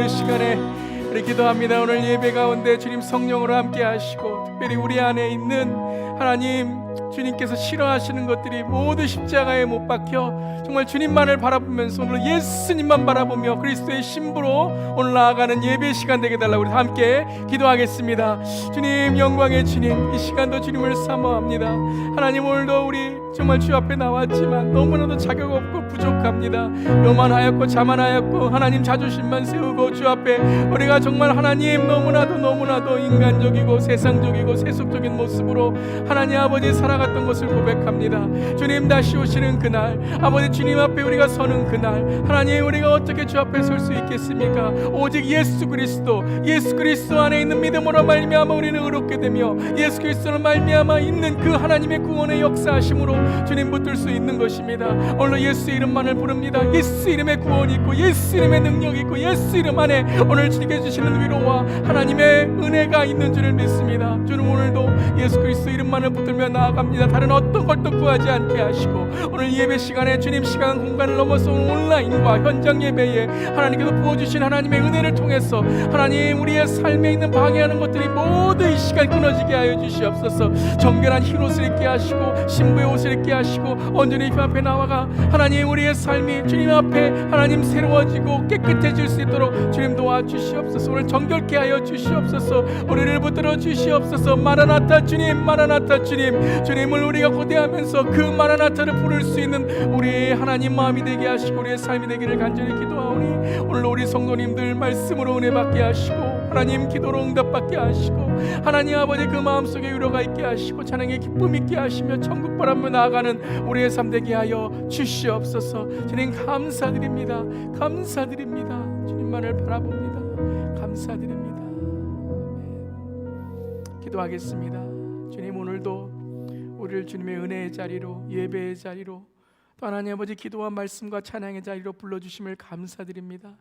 오늘 시간에 우리 기도합니다. 오늘 예배 가운데 주님 성령으로 함께 하시고, 특별히 우리 안에 있는 하나님 주님께서 싫어하시는 것들이 모두 십자가에 못 박혀 정말 주님만을 바라보면서 오늘 예수님만 바라보며 그리스도의 신부로 오늘 나아가는 예배 시간 되게 달라고 우리 함께 기도하겠습니다. 주님, 영광의 주님, 이 시간도 주님을 사모합니다. 하나님, 오늘도 우리 정말 주 앞에 나왔지만 너무나도 자격 없고 부족합니다. 요만하였고 자만하였고 하나님 자존심만 세우고 주 앞에 우리가 정말 하나님 너무나도 인간적이고 세상적이고 세속적인 모습으로 하나님 아버지 살아갔던 것을 고백합니다. 주님, 다시 오시는 그날, 아버지 주님 앞에 우리가 서는 그날, 하나님 우리가 어떻게 주 앞에 설 수 있겠습니까? 오직 예수 그리스도 안에 있는 믿음으로 말미암아 우리는 의롭게 되며 예수 그리스도로 말미암아 있는 그 하나님의 구원의 역사하심으로 주님 붙들 수 있는 것입니다. 오늘 예수 이름만을 부릅니다. 예수 이름에 구원이 있고 예수 이름에 능력이 있고 예수 이름 안에 오늘 주님께 주시는 위로와 하나님의 은혜가 있는 줄을 믿습니다. 주님, 오늘도 예수 그리스도 이름만을 붙들며 나아갑니다. 다른 어떤 것도 구하지 않게 하시고 오늘 예배 시간에 주님 시간 공간을 넘어서 온라인과 현장 예배에 하나님께서 부어주신 하나님의 은혜를 통해서 하나님 우리의 삶에 있는 방해하는 것들이 모두 이 시간 끊어지게 하여 주시옵소서. 정결한 흰옷을 입게 하시고 신부의 옷을 입게 하시고 온전히 주 앞에 나와가 하나님 우리의 삶이 주님 앞에 하나님 새로워지고 깨끗해질 수 있도록 주님 도와주시옵소서. 오늘 정결케 하여 주시옵소서. 우리를 붙들어 주시옵소서. 마라나타 주님, 마라나타 주님, 주님을 우리가 고대하면서 그 마라나타를 부를 수 있는 우리 하나님 마음이 되게 하시고 우리의 삶이 되기를 간절히 기도하오니 오늘 우리 성도님들 말씀으로 은혜 받게 하시고 하나님 기도로 응답받게 하시고 하나님 아버지 그 마음속에 위로가 있게 하시고 찬양의 기쁨 있게 하시며 천국 바라며 나아가는 우리의 삶 되게 하여 주시옵소서. 주님 감사드립니다. 감사드립니다. 주님만을 바라봅니다. 감사드립니다. 아멘. 기도하겠습니다. 주님, 오늘도 우리를 주님의 은혜의 자리로, 예배의 자리로, 또 하나님 아버지 기도와 말씀과 찬양의 자리로 불러주심을 감사드립니다.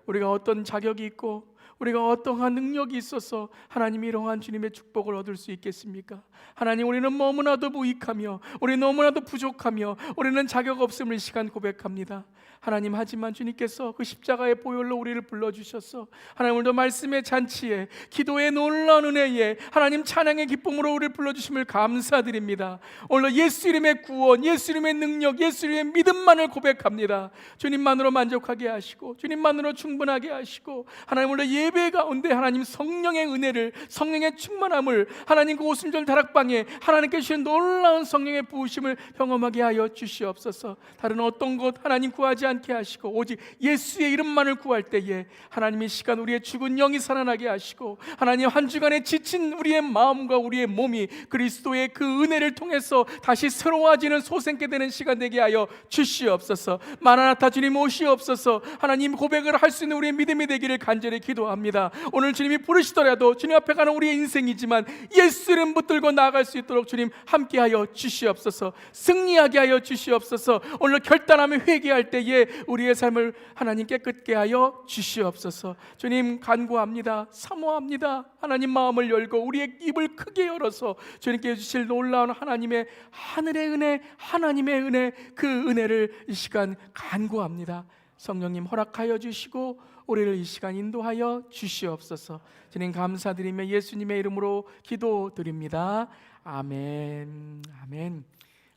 우리가 어떤 자격이 있고 우리가 어떠한 능력이 있어서 하나님 이러한 주님의 축복을 얻을 수 있겠습니까? 하나님, 우리는 너무나도 무익하며 우리 너무나도 부족하며 우리는 자격 없음을 이 시간 고백합니다. 하나님, 하지만 주님께서 그 십자가의 보혈로 우리를 불러주셔서 하나님 오늘도 말씀의 잔치에 기도의 놀라운 은혜에 하나님 찬양의 기쁨으로 우리를 불러주심을 감사드립니다. 오늘 예수 이름의 구원, 예수 이름의 능력, 예수 이름의 믿음만을 고백합니다. 주님만으로 만족하게 하시고 주님만으로 충분하게 하시고 하나님 오늘 예배 가운데 하나님 성령의 은혜를, 성령의 충만함을 하나님 그 오순절 다락방에 하나님께 주신 놀라운 성령의 부으심을 경험하게 하여 주시옵소서. 다른 어떤 것 하나님 구하지 않게 하시고 오직 예수의 이름만을 구할 때에 하나님의 시간 우리의 죽은 영이 살아나게 하시고 하나님 한 주간에 지친 우리의 마음과 우리의 몸이 그리스도의 그 은혜를 통해서 다시 새로워지는 소생케 되는 시간 되게 하여 주시옵소서. 마라나타 주님 오시옵소서. 하나님 고백을 할 수 있는 우리의 믿음이 되기를 간절히 기도합니다. 오늘 주님이 부르시더라도 주님 앞에 가는 우리의 인생이지만 예수 이름 붙들고 나아갈 수 있도록 주님 함께하여 주시옵소서. 승리하게 하여 주시옵소서. 오늘 결단하며 회개할 때에 우리의 삶을 하나님 깨끗게 하여 주시옵소서. 주님 간구합니다. 사모합니다. 하나님 마음을 열고 우리의 입을 크게 열어서 주님께 주실 놀라운 하나님의 하늘의 은혜, 하나님의 은혜, 그 은혜를 이 시간 간구합니다. 성령님 허락하여 주시고 우리를 이 시간 인도하여 주시옵소서. 주님 감사드리며 예수님의 이름으로 기도드립니다. 아멘. 아멘.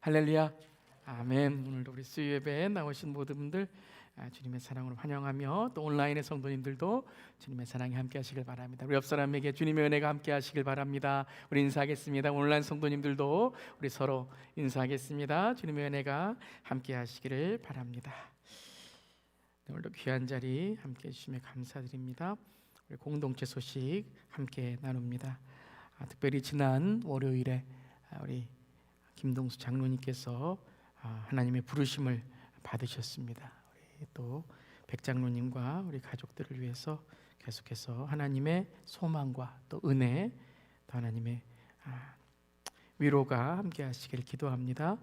할렐루야. 아멘. 오늘도 우리 수요예배에 나오신 모든 분들 주님의 사랑으로 환영하며 또 온라인의 성도님들도 주님의 사랑이 함께 하시길 바랍니다. 우리 옆 사람에게 주님의 은혜가 함께 하시길 바랍니다. 우리 인사하겠습니다. 온라인 성도님들도 우리 서로 인사하겠습니다. 주님의 은혜가 함께 하시기를 바랍니다. 오늘도 귀한 자리 함께 해주시며 감사드립니다. 우리 공동체 소식 함께 나눕니다. 특별히 지난 월요일에 우리 김동수 장로님께서 하나님의 부르심을 받으셨습니다. 우리 또 백장로님과 우리 가족들을 위해서 계속해서 하나님의 소망과 또 은혜, 또 하나님의 위로가 함께 하시길 기도합니다.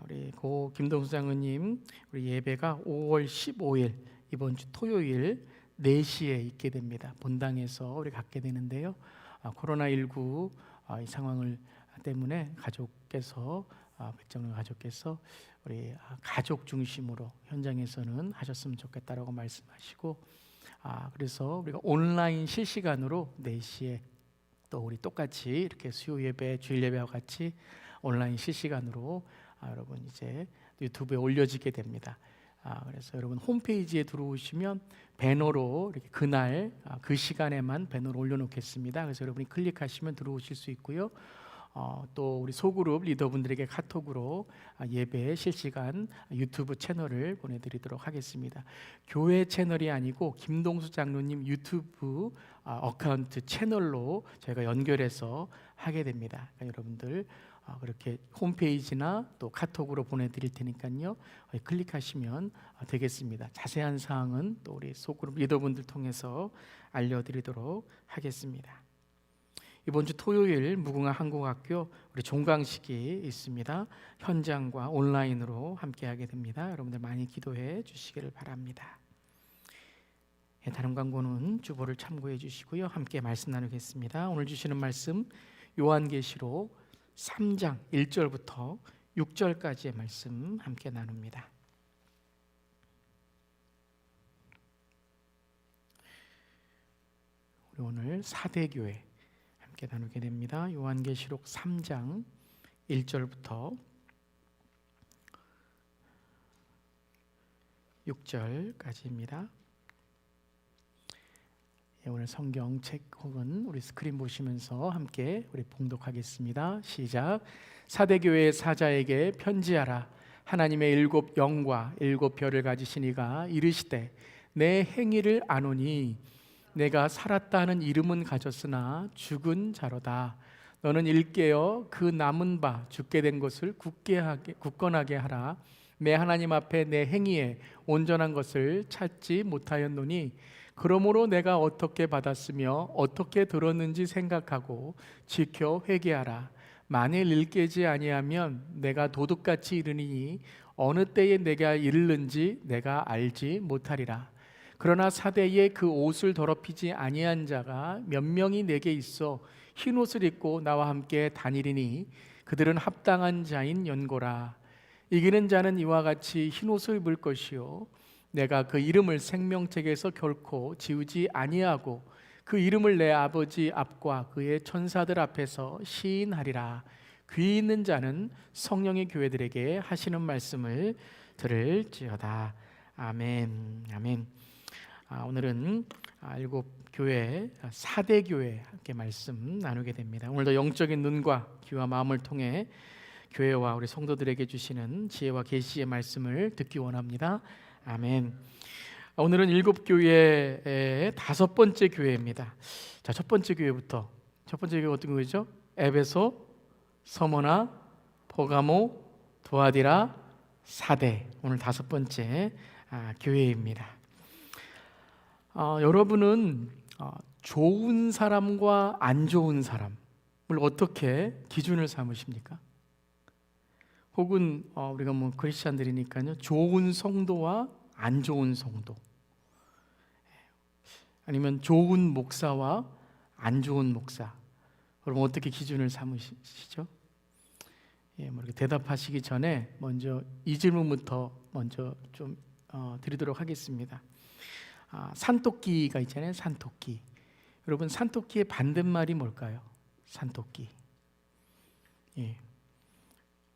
우리 고 김동수 장로님 우리 예배가 5월 15일 이번 주 토요일 4시에 있게 됩니다. 본당에서 우리 갖게 되는데요. 코로나19 이 상황을 때문에 가족께서 백정로 가족께서 우리 가족 중심으로 현장에서는 하셨으면 좋겠다라고 말씀하시고 그래서 우리가 온라인 실시간으로 4시에 또 우리 똑같이 이렇게 수요 예배, 주일 예배와 같이 온라인 실시간으로 여러분 이제 유튜브에 올려지게 됩니다. 그래서 여러분 홈페이지에 들어오시면 배너로 이렇게 그날 그 시간에만 배너를 올려놓겠습니다. 그래서 여러분이 클릭하시면 들어오실 수 있고요. 또 우리 소그룹 리더분들에게 카톡으로 예배 실시간 유튜브 채널을 보내드리도록 하겠습니다. 교회 채널이 아니고 김동수 장로님 유튜브 어카운트 채널로 저희가 연결해서 하게 됩니다. 그러니까 여러분들 그렇게 홈페이지나 또 카톡으로 보내드릴 테니까요, 클릭하시면 되겠습니다. 자세한 사항은 또 우리 소그룹 리더분들 통해서 알려드리도록 하겠습니다. 이번 주 토요일 무궁화 한국학교 우리 종강식이 있습니다. 현장과 온라인으로 함께하게 됩니다. 여러분들 많이 기도해 주시기를 바랍니다. 다른 광고는 주보를 참고해 주시고요. 함께 말씀 나누겠습니다. 오늘 주시는 말씀 요한계시록 3장 1절부터 6절까지의 말씀 함께 나눕니다. 우리 오늘 4대 교회 함께 나누게 됩니다. 요한계시록 3장 1절부터 6절까지입니다. 오늘 성경책 혹은 우리 스크린 보시면서 함께 우리 봉독하겠습니다. 시작. 4대 교회의 사자에게 편지하라. 하나님의 7 영과 7 별을 가지신 이가 이르시되 내 행위를 아노니 내가 살았다 하는 이름은 가졌으나 죽은 자로다. 너는 일깨어 그 남은 바 죽게 된 것을 굳건하게 하라. 내 하나님 앞에 내 행위에 온전한 것을 찾지 못하였노니 그러므로 내가 어떻게 받았으며 어떻게 들었는지 생각하고 지켜 회개하라. 만일 일깨지 아니하면 내가 도둑같이 이르니 어느 때에 내가 이르는지 내가 알지 못하리라. 그러나 사대에 그 옷을 더럽히지 아니한 자가 몇 명이 내게 있어 흰 옷을 입고 나와 함께 다니리니 그들은 합당한 자인 연고라. 이기는 자는 이와 같이 흰 옷을 입을 것이요 내가 그 이름을 생명책에서 결코 지우지 아니하고 그 이름을 내 아버지 앞과 그의 천사들 앞에서 시인하리라. 귀 있는 자는 성령의 교회들에게 하시는 말씀을 들을지어다. 아멘. 아멘. 오늘은 7 교회 4대 교회 함께 말씀 나누게 됩니다. 오늘도 영적인 눈과 귀와 마음을 통해 교회와 우리 성도들에게 주시는 지혜와 계시의 말씀을 듣기 원합니다. 아멘. 오늘은 7 교회의 5번째 교회입니다. 자, 첫 번째 교회부터. 첫 번째 교회 어떤 교회죠? 에베소, 서머나, 포가모, 두아디라, 사대. 오늘 5번째 교회입니다. 여러분은 좋은 사람과 안 좋은 사람을 어떻게 기준을 삼으십니까? 혹은 우리가 크리스찬들이니까요, 좋은 성도와 안 좋은 성도, 아니면 좋은 목사와 안 좋은 목사, 그럼 어떻게 기준을 삼으시죠? 이렇게 대답하시기 전에 먼저 이 질문부터 먼저 좀 드리도록 하겠습니다. 산토끼가 있잖아요. 산토끼. 여러분, 산토끼의 반대말이 뭘까요? 산토끼.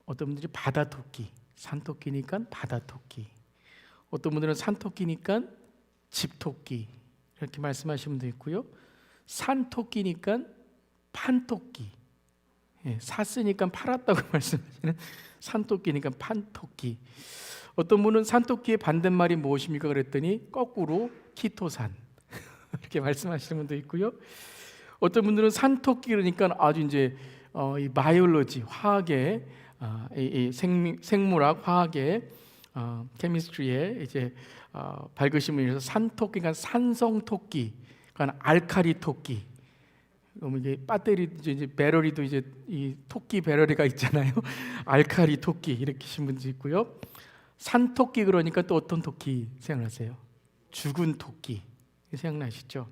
어떤 분들이 바다토끼, 산토끼니까 바다토끼. 어떤 분들은 산토끼니까 집토끼 이렇게 말씀하시는 분도 있고요. 산토끼니까 판토끼, 샀으니까 팔았다고 말씀하시는 산토끼니까 판토끼. 어떤 분은 산토끼의 반대말이 무엇입니까? 그랬더니 거꾸로 키토산 이렇게 말씀하시는 분도 있고요. 어떤 분들은 산토끼 그러니까 아주 이제 이 바이올로지, 화학의 이 생물학, 화학의 케미스트리에 이제 밝으신 분이라서 산토끼, 그러니까 산성토끼, 그러니까 알카리 토끼. 그럼 이게 배터리 이제 배럴이도 이제 이 토끼 배럴이가 있잖아요. 알카리 토끼 이렇게 신 분도 있고요. 산토끼 그러니까 또 어떤 토끼 생각나세요? 죽은 토끼 생각나시죠?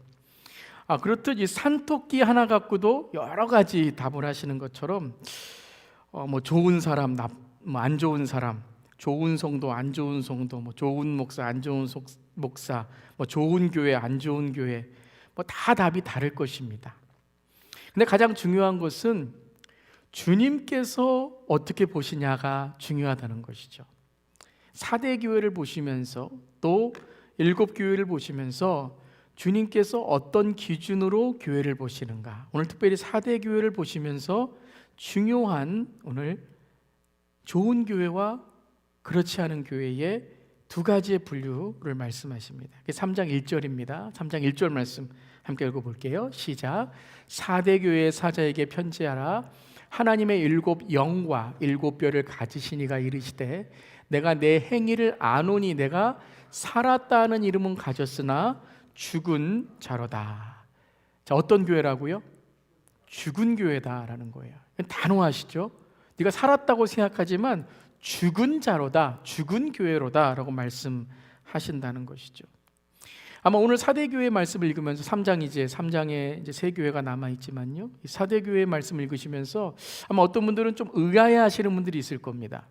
그렇듯 이 산토끼 하나 갖고도 여러 가지 답을 하시는 것처럼 좋은 사람, 안 좋은 사람, 좋은 성도, 안 좋은 성도, 좋은 목사, 안 좋은 목사, 뭐 좋은 교회, 안 좋은 교회, 뭐 다 답이 다를 것입니다. 근데 가장 중요한 것은 주님께서 어떻게 보시냐가 중요하다는 것이죠. 4대 교회를 보시면서 또 7교회를 보시면서 주님께서 어떤 기준으로 교회를 보시는가, 오늘 특별히 4대 교회를 보시면서 중요한 오늘 좋은 교회와 그렇지 않은 교회의 두 가지의 분류를 말씀하십니다. 3장 1절입니다. 3장 1절 말씀 함께 읽어볼게요. 시작. 4대 교회의 사자에게 편지하라. 하나님의 7 영과 7 뼈를 가지신 이가 이르시되 내가 내 행위를 아노니 내가 살았다 하는 이름은 가졌으나 죽은 자로다. 자, 어떤 교회라고요? 죽은 교회다라는 거예요. 단호하시죠? 네가 살았다고 생각하지만 죽은 자로다, 죽은 교회로다 라고 말씀하신다는 것이죠. 아마 오늘 4대 교회 말씀을 읽으면서 3장에 이제 세 교회가 남아있지만요, 이 4대 교회 말씀을 읽으시면서 아마 어떤 분들은 좀 의아해 하시는 분들이 있을 겁니다.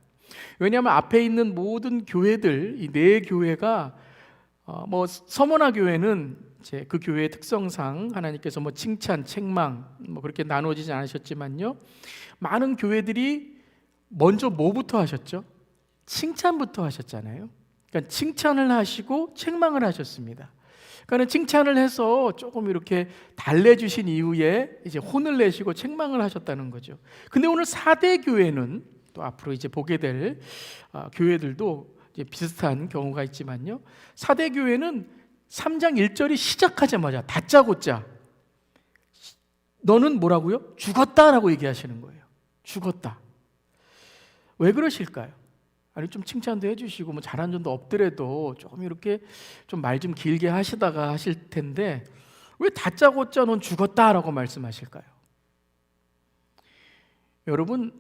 왜냐하면 앞에 있는 모든 교회들, 이 네 교회가 뭐 서머나 교회는 이제 그 교회의 특성상 하나님께서 뭐 칭찬, 책망 뭐 그렇게 나눠지지 않으셨지만요, 많은 교회들이 먼저 뭐부터 하셨죠? 칭찬부터 하셨잖아요. 그러니까 칭찬을 하시고 책망을 하셨습니다. 그러니까 칭찬을 해서 조금 이렇게 달래주신 이후에 이제 혼을 내시고 책망을 하셨다는 거죠. 근데 오늘 4대 교회는 또 앞으로 이제 보게 될 교회들도 이제 비슷한 경우가 있지만요, 4대 교회는 3장 1절이 시작하자마자 다짜고짜 너는 뭐라고요? 죽었다라고 얘기하시는 거예요. 죽었다. 왜 그러실까요? 아니 좀 칭찬도 해주시고 뭐 잘한 점도 없더라도 조금 이렇게 좀 말 좀 길게 하시다가 하실 텐데 왜 다짜고짜 넌 죽었다라고 말씀하실까요? 여러분,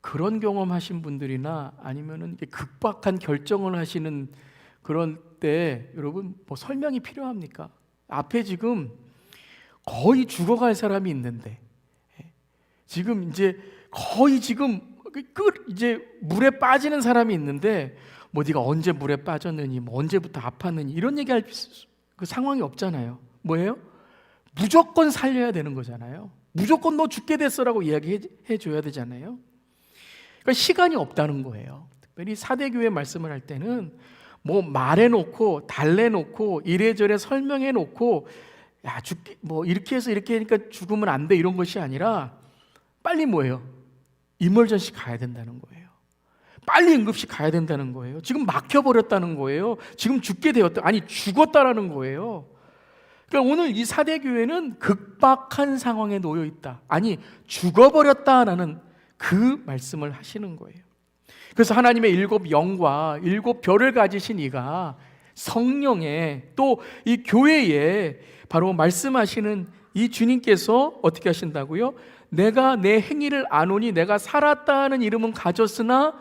그런 경험하신 분들이나 아니면은 극박한 결정을 하시는 그런 때 여러분 뭐 설명이 필요합니까? 앞에 지금 거의 죽어갈 사람이 있는데, 지금 이제 거의 지금 이제 물에 빠지는 사람이 있는데 뭐 네가 언제 물에 빠졌느니 뭐 언제부터 아팠느니 이런 얘기할 그 상황이 없잖아요. 뭐예요? 무조건 살려야 되는 거잖아요. 무조건 너 죽게 됐어라고 이야기해 줘야 되잖아요. 그러니까 시간이 없다는 거예요. 특별히 4대 교회 말씀을 할 때는 뭐 말해놓고 달래놓고 이래저래 설명해놓고 야 죽기 뭐 이렇게 해서 이렇게 하니까 죽으면 안 돼 이런 것이 아니라 빨리 뭐예요? 이멀전시 가야 된다는 거예요. 빨리 응급실 가야 된다는 거예요. 지금 막혀버렸다는 거예요. 지금 죽게 되었다. 아니 죽었다라는 거예요. 그러니까 오늘 이 4대 교회는 극박한 상황에 놓여 있다. 아니 죽어버렸다라는 그 말씀을 하시는 거예요. 그래서 하나님의 7 영과 7 뼈를 가지신 이가 성령에 또 이 교회에 바로 말씀하시는 이 주님께서 어떻게 하신다고요? 내가 내 행위를 아노니 내가 살았다 하는 이름은 가졌으나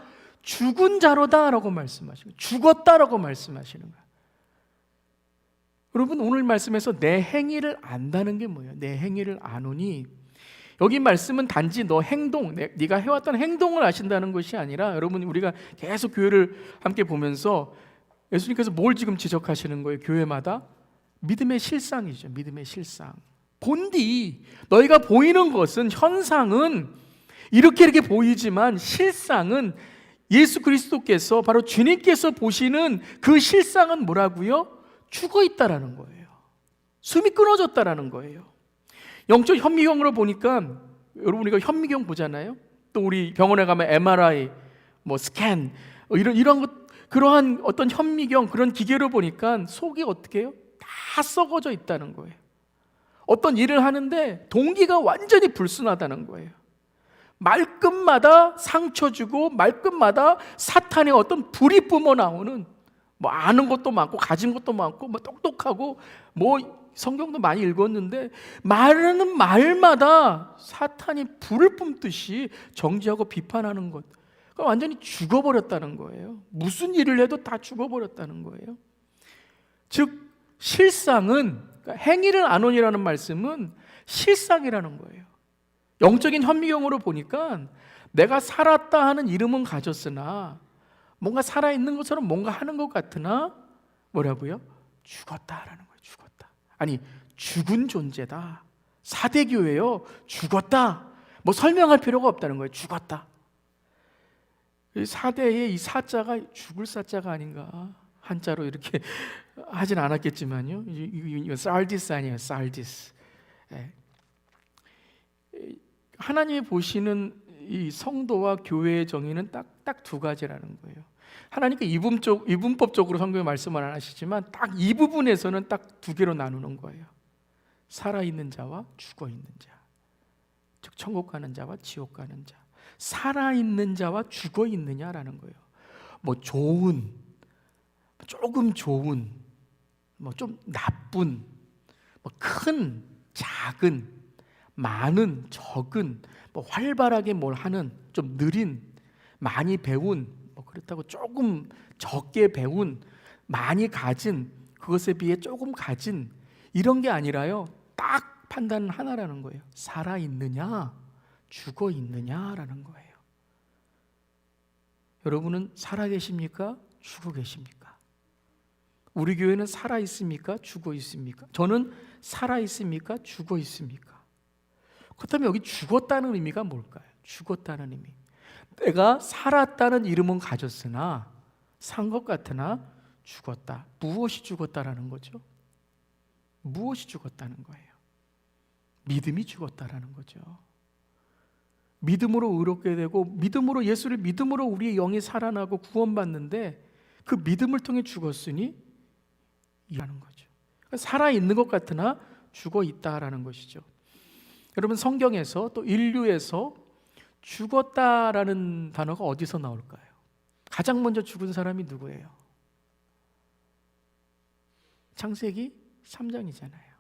죽은 자로다라고 말씀하시고 죽었다라고 말씀하시는 거예요. 여러분, 오늘 말씀에서 내 행위를 안다는 게 뭐예요? 내 행위를 아노니, 여기 말씀은 단지 너 행동, 네가 해왔던 행동을 아신다는 것이 아니라, 여러분 우리가 계속 교회를 함께 보면서 예수님께서 뭘 지금 지적하시는 거예요? 교회마다 믿음의 실상이죠. 믿음의 실상. 본디 너희가 보이는 것은, 현상은 이렇게 보이지만 실상은 예수 그리스도께서, 바로 주님께서 보시는 그 실상은 뭐라고요? 죽어 있다라는 거예요. 숨이 끊어졌다라는 거예요. 영적 현미경으로 보니까, 여러분 우리가 현미경 보잖아요. 또 우리 병원에 가면 MRI, 뭐 스캔, 이런 것, 그러한 어떤 현미경, 그런 기계로 보니까 속이 어떻게 해요? 다 썩어져 있다는 거예요. 어떤 일을 하는데 동기가 완전히 불순하다는 거예요. 말끝마다 상처 주고 말끝마다 사탄의 어떤 불이 뿜어 나오는, 뭐 아는 것도 많고 가진 것도 많고 뭐 똑똑하고 뭐 성경도 많이 읽었는데 말하는 말마다 사탄이 불을 뿜듯이 정죄하고 비판하는 것, 그러니까 완전히 죽어버렸다는 거예요. 무슨 일을 해도 다 죽어버렸다는 거예요. 즉 실상은, 그러니까 행위를 아노니라는 말씀은 실상이라는 거예요. 영적인 현미경으로 보니까 내가 살았다 하는 이름은 가졌으나, 뭔가 살아있는 것처럼 뭔가 하는 것 같으나 뭐라고요? 죽었다라는 거예요. 죽었다. 아니, 죽은 존재다. 사대교회요, 죽었다. 뭐 설명할 필요가 없다는 거예요. 죽었다. 사대의 이 사자가 죽을 사자가 아닌가, 한자로 이렇게 하진 않았겠지만요. 이거 살디스 아니에요. 살디스. 하나님이 보시는 이 성도와 교회의 정의는 딱 두 가지라는 거예요. 하나님께 이분법적으로 성경에 말씀을 안 하시지만 딱 이 부분에서는 딱 두 개로 나누는 거예요. 살아있는 자와 죽어있는 자, 즉 천국 가는 자와 지옥 가는 자. 살아있는 자와 죽어있느냐라는 거예요. 뭐 좋은, 조금 좋은, 뭐 좀 나쁜, 뭐 큰, 작은, 많은, 적은, 뭐 활발하게 뭘 하는, 좀 느린, 많이 배운, 뭐 그렇다고 조금 적게 배운, 많이 가진, 그것에 비해 조금 가진, 이런 게 아니라요, 딱 판단은 하나라는 거예요. 살아있느냐, 죽어있느냐라는 거예요. 여러분은 살아계십니까? 죽어 계십니까? 우리 교회는 살아있습니까? 죽어 있습니까? 저는 살아있습니까? 죽어 있습니까? 그렇다면 여기 죽었다는 의미가 뭘까요? 죽었다는 의미, 내가 살았다는 이름은 가졌으나 산 것 같으나 죽었다. 무엇이 죽었다라는 거죠? 무엇이 죽었다는 거예요? 믿음이 죽었다라는 거죠. 믿음으로 의롭게 되고, 믿음으로 예수를 믿음으로 우리의 영이 살아나고 구원받는데, 그 믿음을 통해 죽었으니 이라는 거죠. 살아있는 것 같으나 죽어 있다라는 것이죠. 여러분, 성경에서 또 인류에서 죽었다라는 단어가 어디서 나올까요? 가장 먼저 죽은 사람이 누구예요? 창세기 3장이잖아요.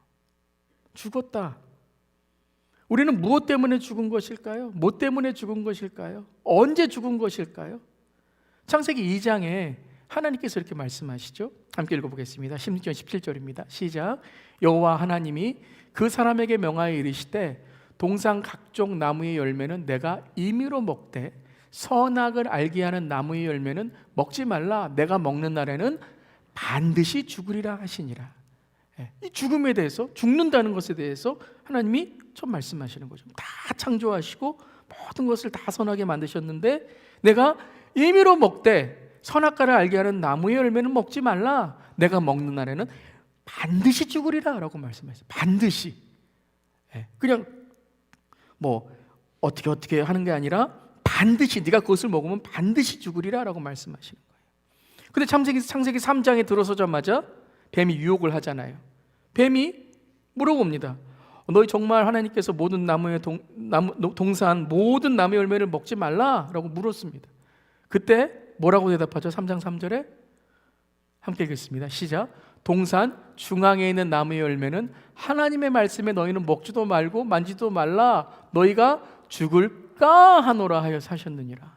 죽었다. 우리는 무엇 때문에 죽은 것일까요? 뭐 때문에 죽은 것일까요? 언제 죽은 것일까요? 창세기 2장에 하나님께서 이렇게 말씀하시죠. 함께 읽어보겠습니다. 16절 17절입니다. 시작. 여호와 하나님이 그 사람에게 명하여 이르시되 동산 각종 나무의 열매는 내가 임의로 먹되 선악을 알게 하는 나무의 열매는 먹지 말라. 내가 먹는 날에는 반드시 죽으리라 하시니라. 이 죽음에 대해서, 죽는다는 것에 대해서 하나님이 처음 말씀하시는 거죠. 다 창조하시고 모든 것을 다 선하게 만드셨는데 내가 임의로 먹되 선악과를 알게 하는 나무의 열매는 먹지 말라. 내가 먹는 날에는 반드시 죽으리라 라고 말씀하셨어요. 반드시. 그냥 뭐 어떻게 하는 게 아니라 반드시, 네가 그것을 먹으면 반드시 죽으리라 라고 말씀하시는 거예요. 근데 창세기 3장에 들어서자마자 뱀이 유혹을 하잖아요. 뱀이 물어봅니다. 너희 정말 하나님께서 모든 나무의 동산 모든 나무의 열매를 먹지 말라 라고 물었습니다. 그때 뭐라고 대답하죠? 3장 3절에 함께 읽겠습니다. 시작. 동산 중앙에 있는 나무의 열매는 하나님의 말씀에 너희는 먹지도 말고 만지도 말라. 너희가 죽을까 하노라 하여 사셨느니라.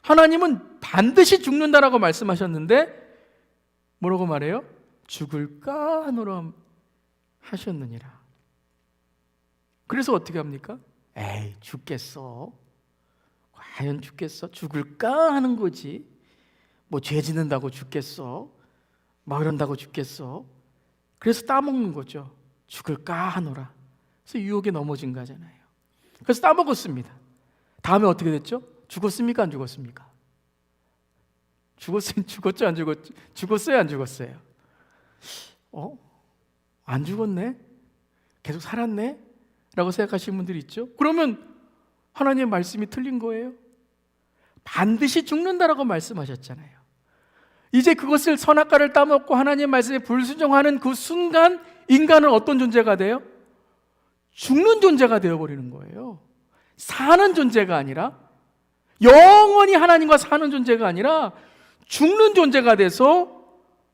하나님은 반드시 죽는다라고 말씀하셨는데 뭐라고 말해요? 죽을까 하노라 하셨느니라. 그래서 어떻게 합니까? 에이, 죽겠어. 과연 죽겠어? 죽을까 하는 거지. 뭐 죄 짓는다고 죽겠어? 막 이런다고 죽겠어? 그래서 따먹는 거죠. 죽을까 하노라. 그래서 유혹에 넘어진 거잖아요. 그래서 따먹었습니다. 다음에 어떻게 됐죠? 죽었습니까? 안 죽었습니까? 죽었죠? 안 죽었죠? 죽었어요? 안 죽었어요? 안 죽었네? 계속 살았네? 라고 생각하시는 분들이 있죠. 그러면 하나님의 말씀이 틀린 거예요. 반드시 죽는다라고 말씀하셨잖아요. 이제 그것을 선악과를 따먹고 하나님의 말씀에 불순종하는 그 순간 인간은 어떤 존재가 돼요? 죽는 존재가 되어버리는 거예요. 사는 존재가 아니라, 영원히 하나님과 사는 존재가 아니라 죽는 존재가 돼서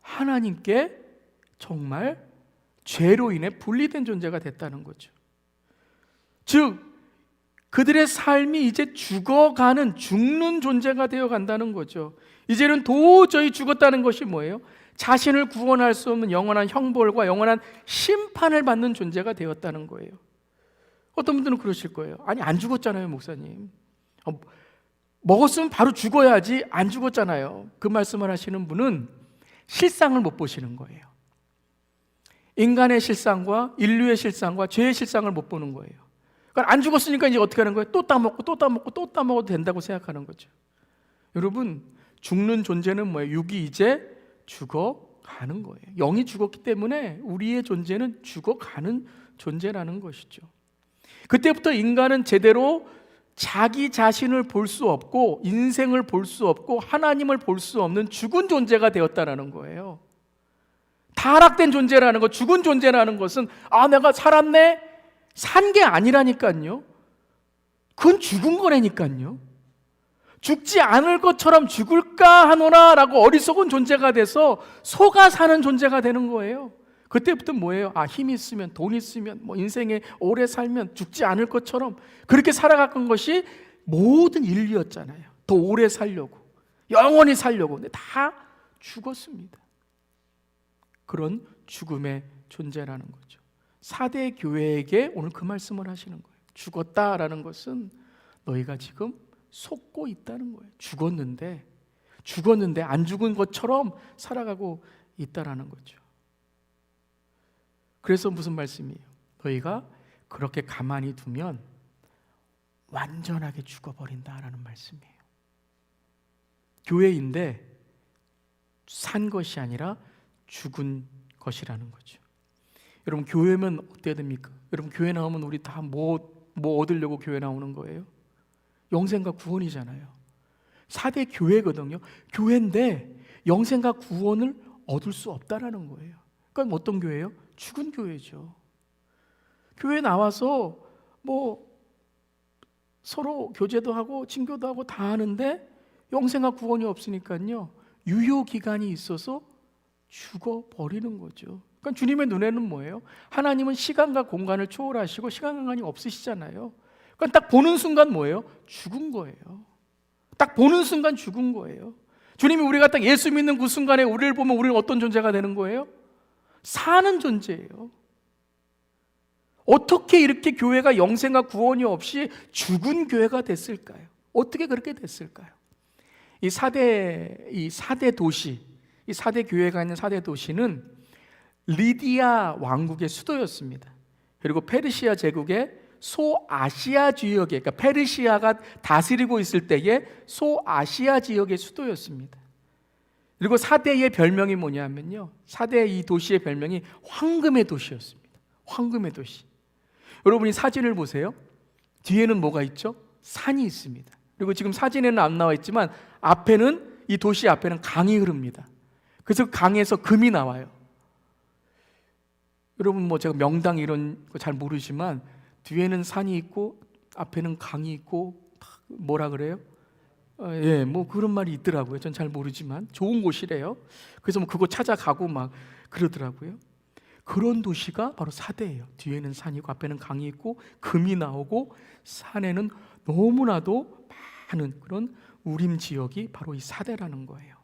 하나님께 정말 죄로 인해 분리된 존재가 됐다는 거죠. 즉 그들의 삶이 이제 죽어가는, 죽는 존재가 되어간다는 거죠. 이제는 도저히 죽었다는 것이 뭐예요? 자신을 구원할 수 없는 영원한 형벌과 영원한 심판을 받는 존재가 되었다는 거예요. 어떤 분들은 그러실 거예요. 아니, 안 죽었잖아요, 목사님. 먹었으면 바로 죽어야지. 안 죽었잖아요. 그 말씀을 하시는 분은 실상을 못 보시는 거예요. 인간의 실상과 인류의 실상과 죄의 실상을 못 보는 거예요. 그러니까 안 죽었으니까 이제 어떻게 하는 거예요? 또 따먹고 또 따먹고 또 따먹어도 된다고 생각하는 거죠. 여러분, 죽는 존재는 뭐예요? 육이 이제 죽어가는 거예요. 영이 죽었기 때문에 우리의 존재는 죽어가는 존재라는 것이죠. 그때부터 인간은 제대로 자기 자신을 볼 수 없고 인생을 볼 수 없고 하나님을 볼 수 없는 죽은 존재가 되었다는 거예요. 타락된 존재라는 것, 죽은 존재라는 것은 내가 살았네? 산 게 아니라니까요. 그건 죽은 거라니까요. 죽지 않을 것처럼 죽을까 하노라 라고 어리석은 존재가 돼서 속아 사는 존재가 되는 거예요. 그때부터 뭐예요? 힘이 있으면, 돈 있으면, 인생에 오래 살면 죽지 않을 것처럼 그렇게 살아갔던 것이 모든 인류였잖아요. 더 오래 살려고, 영원히 살려고. 근데 다 죽었습니다. 그런 죽음의 존재라는 거죠. 4대 교회에게 오늘 그 말씀을 하시는 거예요. 죽었다라는 것은 너희가 지금 속고 있다는 거예요. 죽었는데 안 죽은 것처럼 살아가고 있다라는 거죠. 그래서 무슨 말씀이에요? 너희가 그렇게 가만히 두면 완전하게 죽어버린다라는 말씀이에요. 교회인데 산 것이 아니라 죽은 것이라는 거죠. 여러분, 교회면 어때야 됩니까? 여러분, 교회 나오면 우리 다 뭐 얻으려고 교회 나오는 거예요? 영생과 구원이잖아요. 4대 교회거든요. 교회인데 영생과 구원을 얻을 수 없다라는 거예요. 그러니까 어떤 교회예요? 죽은 교회죠. 교회 나와서 서로 교제도 하고 친교도 하고 다 하는데 영생과 구원이 없으니까요, 유효 기간이 있어서 죽어버리는 거죠. 그러니까 주님의 눈에는 뭐예요? 하나님은 시간과 공간을 초월하시고 시간 공간이 없으시잖아요. 그러니까 딱 보는 순간 뭐예요? 죽은 거예요. 딱 보는 순간 죽은 거예요. 주님이 우리가 딱 예수 믿는 그 순간에 우리를 보면 우리는 어떤 존재가 되는 거예요? 사는 존재예요. 어떻게 이렇게 교회가 영생과 구원이 없이 죽은 교회가 됐을까요? 어떻게 그렇게 됐을까요? 이 4대 도시, 이 4대 교회가 있는 4대 도시는 리디아 왕국의 수도였습니다. 그리고 페르시아 제국의 소아시아 지역에, 그러니까 페르시아가 다스리고 있을 때의 소아시아 지역의 수도였습니다. 그리고 4대의 별명이 뭐냐면요, 4대 이 도시의 별명이 황금의 도시였습니다. 황금의 도시. 여러분이 사진을 보세요. 뒤에는 뭐가 있죠? 산이 있습니다. 그리고 지금 사진에는 안 나와 있지만 앞에는, 이 도시 앞에는 강이 흐릅니다. 그래서 강에서 금이 나와요. 여러분, 제가 명당 이런 거 잘 모르지만 뒤에는 산이 있고 앞에는 강이 있고 뭐라 그래요? 그런 말이 있더라고요. 전 잘 모르지만 좋은 곳이래요. 그래서 그거 찾아가고 막 그러더라고요. 그런 도시가 바로 4대예요. 뒤에는 산이고 앞에는 강이 있고 금이 나오고 산에는 너무나도 많은 그런 우림 지역이 바로 이 4대라는 거예요.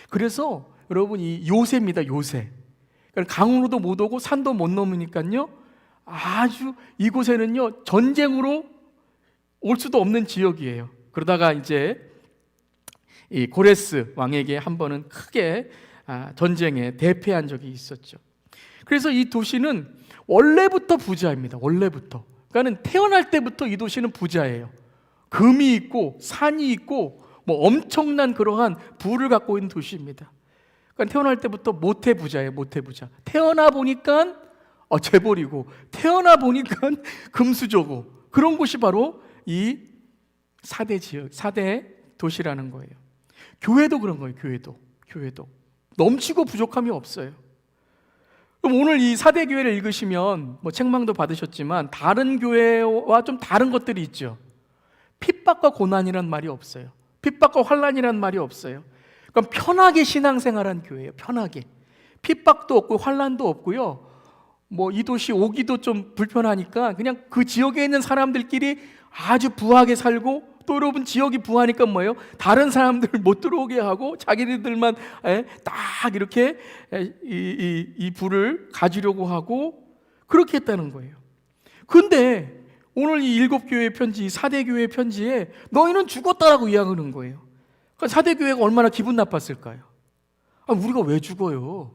그래서 여러분, 이 요새입니다. 요새. 그러니까 강으로도 못 오고 산도 못 넘으니까요, 아주 이곳에는요 전쟁으로 올 수도 없는 지역이에요. 그러다가 이제 이 고레스 왕에게 한 번은 크게 전쟁에 대패한 적이 있었죠. 그래서 이 도시는 원래부터 부자입니다. 원래부터. 그러니까 태어날 때부터 이 도시는 부자예요. 금이 있고 산이 있고 엄청난 그러한 부를 갖고 있는 도시입니다. 그러니까 태어날 때부터 모태 부자예요. 모태 부자. 태어나 보니까 재벌이고, 태어나 보니까 금수저고, 그런 곳이 바로 이 4대 지역, 4대 도시라는 거예요. 교회도 그런 거예요. 교회도 넘치고 부족함이 없어요. 그럼 오늘 이 4대 교회를 읽으시면 책망도 받으셨지만 다른 교회와 좀 다른 것들이 있죠. 핍박과 고난이란 말이 없어요. 핍박과 환난이란 말이 없어요. 그럼 편하게 신앙생활한 교회예요. 편하게. 핍박도 없고 환난도 없고요. 이 도시 오기도 좀 불편하니까 그냥 그 지역에 있는 사람들끼리 아주 부하게 살고, 또 여러분 지역이 부하니까 뭐예요? 다른 사람들을 못 들어오게 하고 자기들만 딱 이렇게 이 부를 가지려고 하고 그렇게 했다는 거예요. 근데 오늘 이 7교회의 편지, 4대 교회의 편지에 너희는 죽었다라고 이야기하는 거예요. 그러니까 4대 교회가 얼마나 기분 나빴을까요? 우리가 왜 죽어요?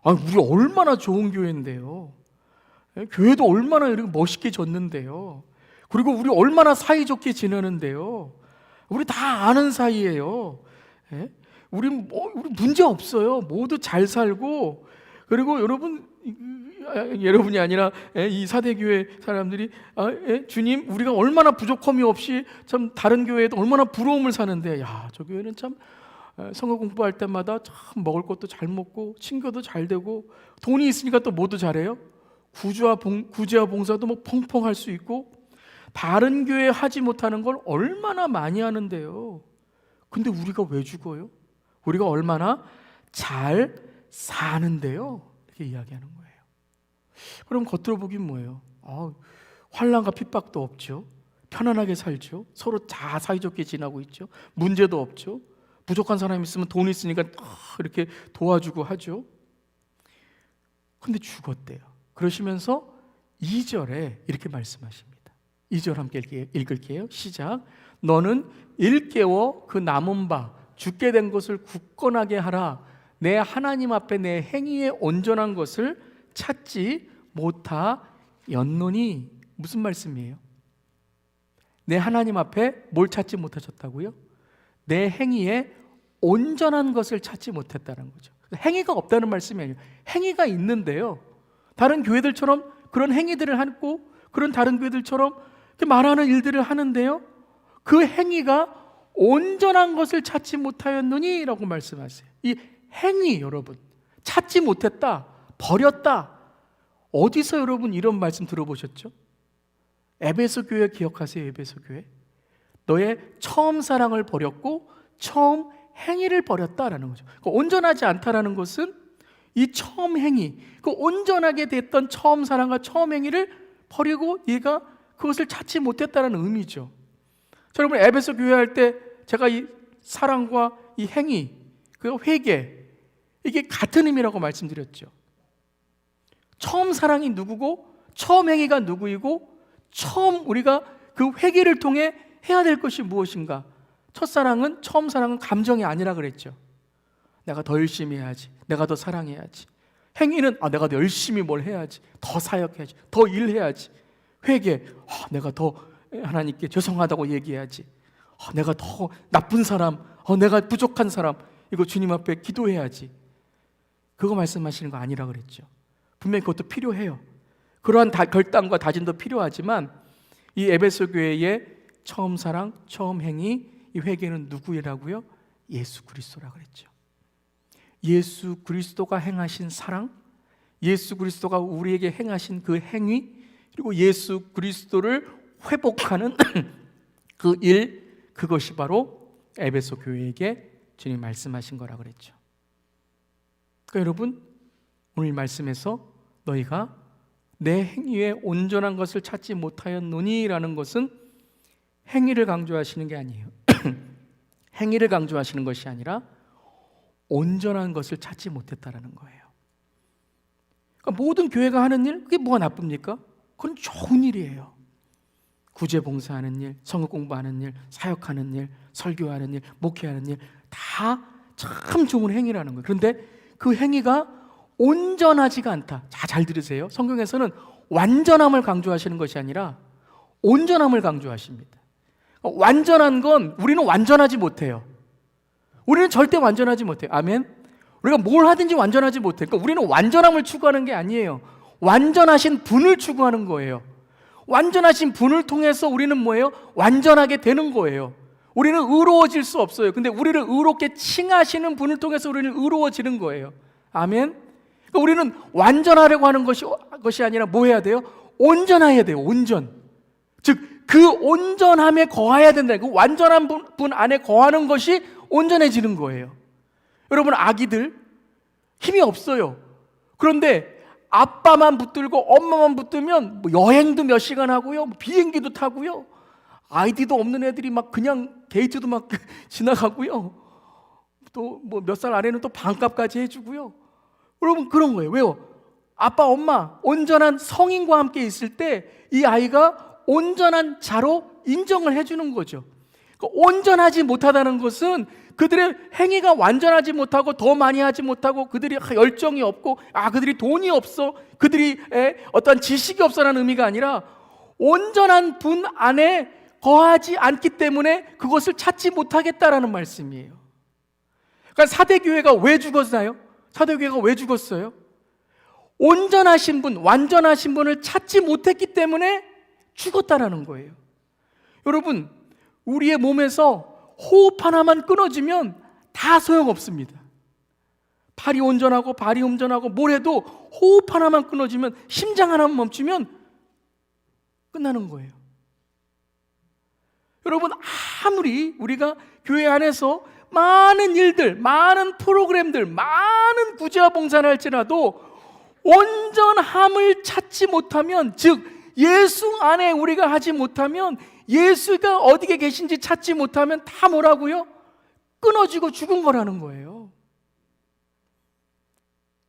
우리 얼마나 좋은 교회인데요. 교회도 얼마나 이렇게 멋있게 졌는데요. 그리고 우리 얼마나 사이좋게 지내는데요. 우리 다 아는 사이예요. 우리 문제 없어요. 모두 잘 살고. 그리고 여러분이 아니라 이 사대교회 사람들이 주님, 우리가 얼마나 부족함이 없이 참 다른 교회에도 얼마나 부러움을 사는데, 저 교회는 참 성경 공부할 때마다 참 먹을 것도 잘 먹고 친교도 잘 되고 돈이 있으니까 또 뭐도 잘해요. 구제와 봉사도 뭐 펑펑 할 수 있고 다른 교회 하지 못하는 걸 얼마나 많이 하는데요. 근데 우리가 왜 죽어요? 우리가 얼마나 잘 사는데요. 이렇게 이야기하는 거예요. 그럼 겉으로 보긴 뭐예요? 환난과 핍박도 없죠. 편안하게 살죠. 서로 다 사이좋게 지나고 있죠. 문제도 없죠. 부족한 사람이 있으면 돈 있으니까 이렇게 도와주고 하죠. 근데 죽었대요. 그러시면서 2절에 이렇게 말씀하십니다. 2절 함께 읽을게요. 시작. 너는 일깨워 그 남은 바 죽게 된 것을 굳건하게 하라. 내 하나님 앞에 내 행위에 온전한 것을 찾지 못하였노니. 무슨 말씀이에요? 내 하나님 앞에 뭘 찾지 못하셨다고요? 내 행위에 온전한 것을 찾지 못했다는 거죠. 행위가 없다는 말씀이 아니에요. 행위가 있는데요, 다른 교회들처럼 그런 행위들을 하고 그런 다른 교회들처럼 말하는 일들을 하는데요, 그 행위가 온전한 것을 찾지 못하였느니 라고 말씀하세요. 이 행위, 여러분, 찾지 못했다, 버렸다. 어디서 여러분 이런 말씀 들어보셨죠? 에베소 교회 기억하세요? 에베소 교회. 너의 처음 사랑을 버렸고 처음 행위를 버렸다라는 거죠. 온전하지 않다라는 것은 이 처음 행위, 그 온전하게 됐던 처음 사랑과 처음 행위를 버리고 네가 그것을 찾지 못했다는 의미죠. 여러분, 에베소 교회 할 때 제가 이 사랑과 이 행위, 그 회개, 이게 같은 의미라고 말씀드렸죠. 처음 사랑이 누구고 처음 행위가 누구이고 처음 우리가 그 회개를 통해 해야 될 것이 무엇인가. 첫사랑은, 처음 사랑은 감정이 아니라 그랬죠. 내가 더 열심히 해야지, 내가 더 사랑해야지. 행위는 내가 더 열심히 뭘 해야지, 더 사역해야지, 더 일해야지. 회개, 내가 더 하나님께 죄송하다고 얘기해야지. 내가 더 나쁜 사람, 내가 부족한 사람, 이거 주님 앞에 기도해야지. 그거 말씀하시는 거 아니라 그랬죠. 분명히 그것도 필요해요. 그러한 결단과 다짐도 필요하지만 이 에베소 교회의 처음 사랑, 처음 행위, 이 회개는 누구이라고요? 예수 그리스도라 그랬죠. 예수 그리스도가 행하신 사랑, 예수 그리스도가 우리에게 행하신 그 행위, 그리고 예수 그리스도를 회복하는 그 일, 그것이 바로 에베소 교회에게 주님 말씀하신 거라 그랬죠. 그러니까 여러분, 오늘 말씀에서 너희가 내 행위에 온전한 것을 찾지 못하였노니라는 것은 행위를 강조하시는 게 아니에요. 행위를 강조하시는 것이 아니라 온전한 것을 찾지 못했다라는 거예요. 그러니까 모든 교회가 하는 일, 그게 뭐가 나쁩니까? 그건 좋은 일이에요. 구제 봉사하는 일, 성경 공부하는 일, 사역하는 일, 설교하는 일, 목회하는 일, 다 참 좋은 행위라는 거예요. 그런데 그 행위가 온전하지가 않다. 잘 들으세요. 성경에서는 완전함을 강조하시는 것이 아니라 온전함을 강조하십니다. 완전한 건 우리는 완전하지 못해요. 우리는 절대 완전하지 못해요. 아멘. 우리가 뭘 하든지 완전하지 못해요. 그러니까 우리는 완전함을 추구하는 게 아니에요. 완전하신 분을 추구하는 거예요. 완전하신 분을 통해서 우리는 뭐예요? 완전하게 되는 거예요. 우리는 의로워질 수 없어요. 근데 우리를 의롭게 칭하시는 분을 통해서 우리는 의로워지는 거예요. 아멘. 그러니까 우리는 완전하려고 하는 것이 아니라 뭐 해야 돼요? 온전해야 돼요. 온전. 즉 그 온전함에 거해야 된다. 그 완전한 분 안에 거하는 것이 온전해지는 거예요. 여러분, 아기들 힘이 없어요. 그런데 아빠만 붙들고 엄마만 붙들면 여행도 몇 시간 하고요, 비행기도 타고요, 아이디도 없는 애들이 막 그냥 게이트도 막 지나가고요, 또 뭐 몇 살 아래는 또 반값까지 해주고요. 여러분, 그런 거예요. 왜요? 아빠, 엄마, 온전한 성인과 함께 있을 때 이 아이가 온전한 자로 인정을 해주는 거죠. 그러니까 온전하지 못하다는 것은 그들의 행위가 완전하지 못하고 더 많이 하지 못하고 그들이 열정이 없고 그들이 돈이 없어, 그들이 어떤 지식이 없어라는 의미가 아니라 온전한 분 안에 거하지 않기 때문에 그것을 찾지 못하겠다라는 말씀이에요. 그러니까 사대교회가 왜 죽었나요? 사대교회가 왜 죽었어요? 온전하신 분, 완전하신 분을 찾지 못했기 때문에 죽었다라는 거예요. 여러분, 우리의 몸에서 호흡 하나만 끊어지면 다 소용없습니다. 팔이 온전하고 발이 온전하고 뭘 해도 호흡 하나만 끊어지면, 심장 하나만 멈추면 끝나는 거예요. 여러분, 아무리 우리가 교회 안에서 많은 일들, 많은 프로그램들, 많은 구제와 봉사를 할지라도 온전함을 찾지 못하면, 즉 예수 안에 우리가 하지 못하면, 예수가 어디에 계신지 찾지 못하면 다 뭐라고요? 끊어지고 죽은 거라는 거예요.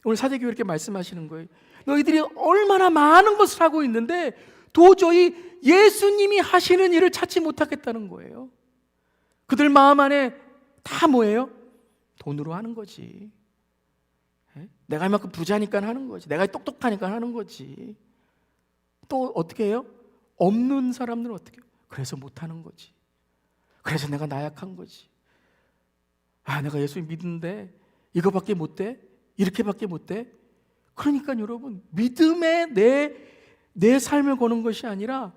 오늘 사대교회 이렇게 말씀하시는 거예요. 너희들이 얼마나 많은 것을 하고 있는데 도저히 예수님이 하시는 일을 찾지 못하겠다는 거예요. 그들 마음 안에 다 뭐예요? 돈으로 하는 거지. 내가 이만큼 부자니까 하는 거지. 내가 똑똑하니까 하는 거지. 또 어떻게 해요? 없는 사람들은 어떻게 해요? 그래서 못하는 거지. 그래서 내가 나약한 거지. 내가 예수 믿는데 이거밖에 못 돼? 이렇게밖에 못 돼? 그러니까 여러분, 믿음에 내 삶을 거는 것이 아니라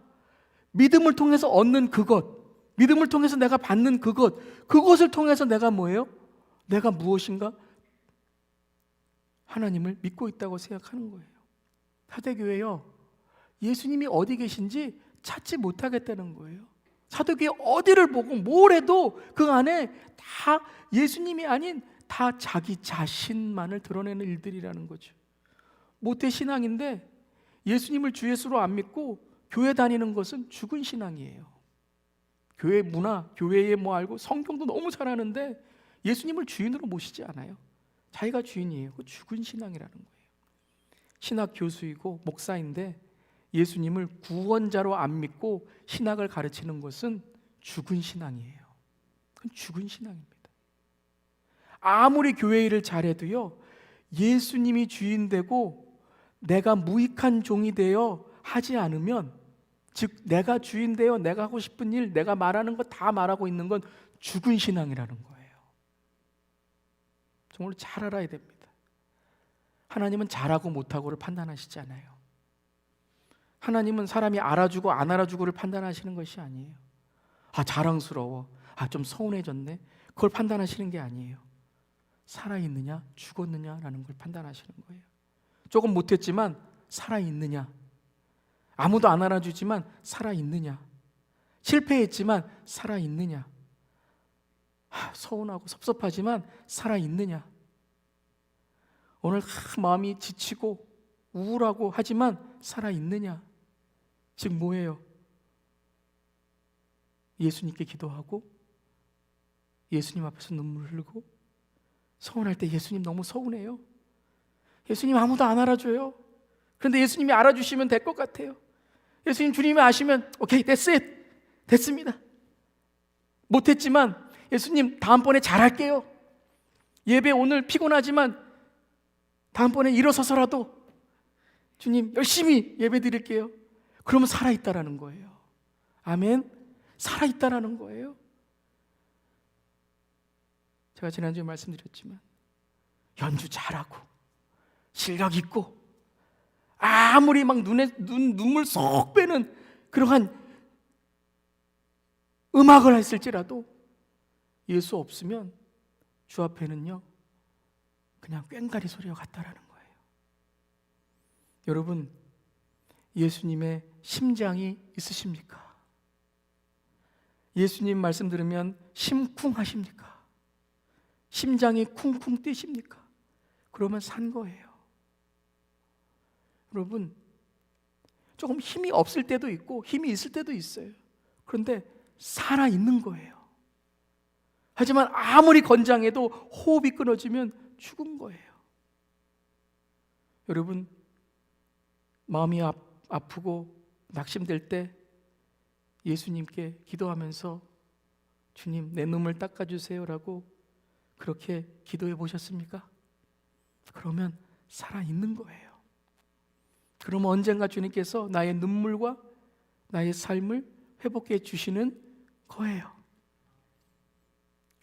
믿음을 통해서 얻는 그것, 믿음을 통해서 내가 받는 그것을 통해서 내가 뭐예요? 내가 무엇인가? 하나님을 믿고 있다고 생각하는 거예요. 사대교회요, 예수님이 어디 계신지 찾지 못하겠다는 거예요. 사대교회 어디를 보고 뭘 해도 그 안에 다 예수님이 아닌 다 자기 자신만을 드러내는 일들이라는 거죠. 모태신앙인데 예수님을 주 예수로 안 믿고 교회 다니는 것은 죽은 신앙이에요. 교회 문화, 교회에 뭐 알고 성경도 너무 잘하는데 예수님을 주인으로 모시지 않아요. 자기가 주인이에요. 그 죽은 신앙이라는 거예요. 신학 교수이고 목사인데 예수님을 구원자로 안 믿고 신학을 가르치는 것은 죽은 신앙이에요. 그건 죽은 신앙입니다. 아무리 교회 일을 잘해도요, 예수님이 주인 되고 내가 무익한 종이 되어 하지 않으면, 즉 내가 주인 되어 내가 하고 싶은 일, 내가 말하는 거 다 말하고 있는 건 죽은 신앙이라는 거예요. 정말 잘 알아야 됩니다. 하나님은 잘하고 못하고를 판단하시지 않아요. 하나님은 사람이 알아주고 안 알아주고를 판단하시는 것이 아니에요. 자랑스러워, 좀 서운해졌네, 그걸 판단하시는 게 아니에요. 살아있느냐 죽었느냐라는 걸 판단하시는 거예요. 조금 못했지만 살아있느냐, 아무도 안 알아주지만 살아있느냐, 실패했지만 살아있느냐, 서운하고 섭섭하지만 살아있느냐, 오늘 마음이 지치고 우울하고 하지만 살아있느냐, 즉 뭐예요? 예수님께 기도하고 예수님 앞에서 눈물 흘리고, 서운할 때 예수님 너무 서운해요. 예수님 아무도 안 알아줘요. 그런데 예수님이 알아주시면 될 것 같아요. 예수님 주님이 아시면 오케이, that's it, 됐습니다. 못했지만 예수님 다음번에 잘할게요. 예배 오늘 피곤하지만 다음번에 일어서서라도 주님 열심히 예배 드릴게요. 그러면 살아있다라는 거예요. 아멘. 살아있다라는 거예요. 제가 지난주에 말씀드렸지만 연주 잘하고 실력 있고 아무리 막 눈물 쏙 빼는 그러한 음악을 했을지라도 예수 없으면 주 앞에는요 그냥 꽹가리 소리와 같다라는 거예요. 여러분, 예수님의 심장이 있으십니까? 예수님 말씀 들으면 심쿵하십니까? 심장이 쿵쿵 뛰십니까? 그러면 산 거예요. 여러분, 조금 힘이 없을 때도 있고 힘이 있을 때도 있어요. 그런데 살아있는 거예요. 하지만 아무리 건장해도 호흡이 끊어지면 죽은 거예요. 여러분, 마음이 아프고 낙심될 때 예수님께 기도하면서 주님 내 눈물 닦아주세요라고 그렇게 기도해 보셨습니까? 그러면 살아있는 거예요. 그러면 언젠가 주님께서 나의 눈물과 나의 삶을 회복해 주시는 거예요.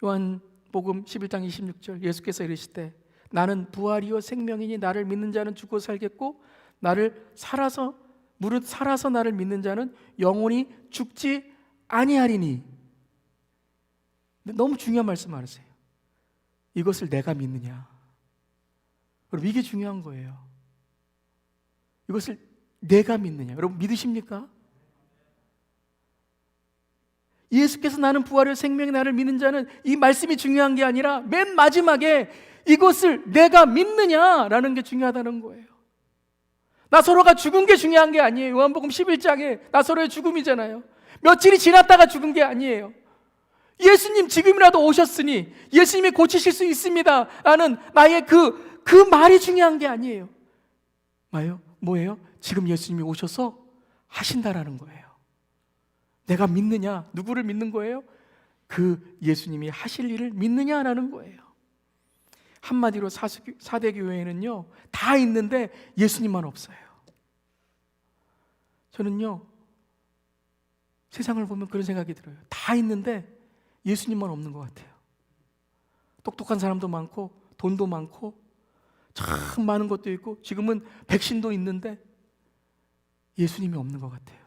요한복음 11장 26절 예수께서 이르시되 나는 부활이요 생명이니 나를 믿는 자는 죽고 살겠고 무릇 살아서 나를 믿는 자는 영원히 죽지 아니하리니. 너무 중요한 말씀 하세요. 이것을 내가 믿느냐? 여러분, 이게 중요한 거예요. 이것을 내가 믿느냐? 여러분, 믿으십니까? 예수께서 나는 부활의 생명이 나를 믿는 자는, 이 말씀이 중요한 게 아니라 맨 마지막에 이것을 내가 믿느냐라는 게 중요하다는 거예요. 나사로가 죽은 게 중요한 게 아니에요. 요한복음 11장에 나사로의 죽음이잖아요. 며칠이 지났다가 죽은 게 아니에요. 예수님 지금이라도 오셨으니 예수님이 고치실 수 있습니다 라는 나의 그 말이 중요한 게 아니에요. 뭐예요? 지금 예수님이 오셔서 하신다라는 거예요. 내가 믿느냐? 누구를 믿는 거예요? 그 예수님이 하실 일을 믿느냐라는 거예요. 한마디로 사대 교회에는요 다 있는데 예수님만 없어요. 저는요 세상을 보면 그런 생각이 들어요. 다 있는데 예수님만 없는 것 같아요. 똑똑한 사람도 많고 돈도 많고 참 많은 것도 있고 지금은 백신도 있는데 예수님이 없는 것 같아요.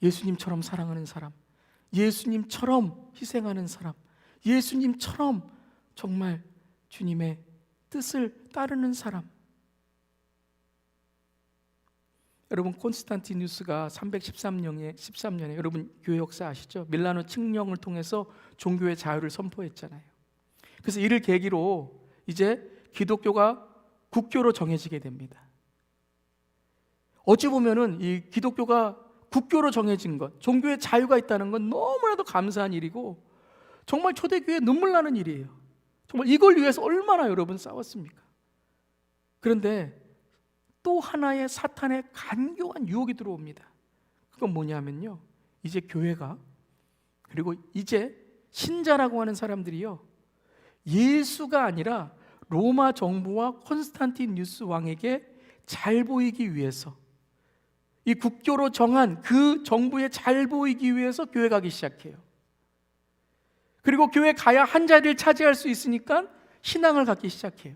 예수님처럼 사랑하는 사람, 예수님처럼 희생하는 사람, 예수님처럼 정말 주님의 뜻을 따르는 사람. 여러분, 콘스탄티누스가 313년에 여러분 교회 역사 아시죠? 밀라노 칙령을 통해서 종교의 자유를 선포했잖아요. 그래서 이를 계기로 이제 기독교가 국교로 정해지게 됩니다. 어찌 보면은 이 기독교가 국교로 정해진 것, 종교의 자유가 있다는 건 너무나도 감사한 일이고 정말 초대교회에 눈물 나는 일이에요. 정말 이걸 위해서 얼마나 여러분 싸웠습니까? 그런데 또 하나의 사탄의 간교한 유혹이 들어옵니다. 그건 뭐냐면요, 이제 교회가, 그리고 이제 신자라고 하는 사람들이요, 예수가 아니라 로마 정부와 콘스탄티누스 왕에게 잘 보이기 위해서, 이 국교로 정한 그 정부에 잘 보이기 위해서 교회 가기 시작해요. 그리고 교회 가야 한 자리를 차지할 수 있으니까 신앙을 갖기 시작해요.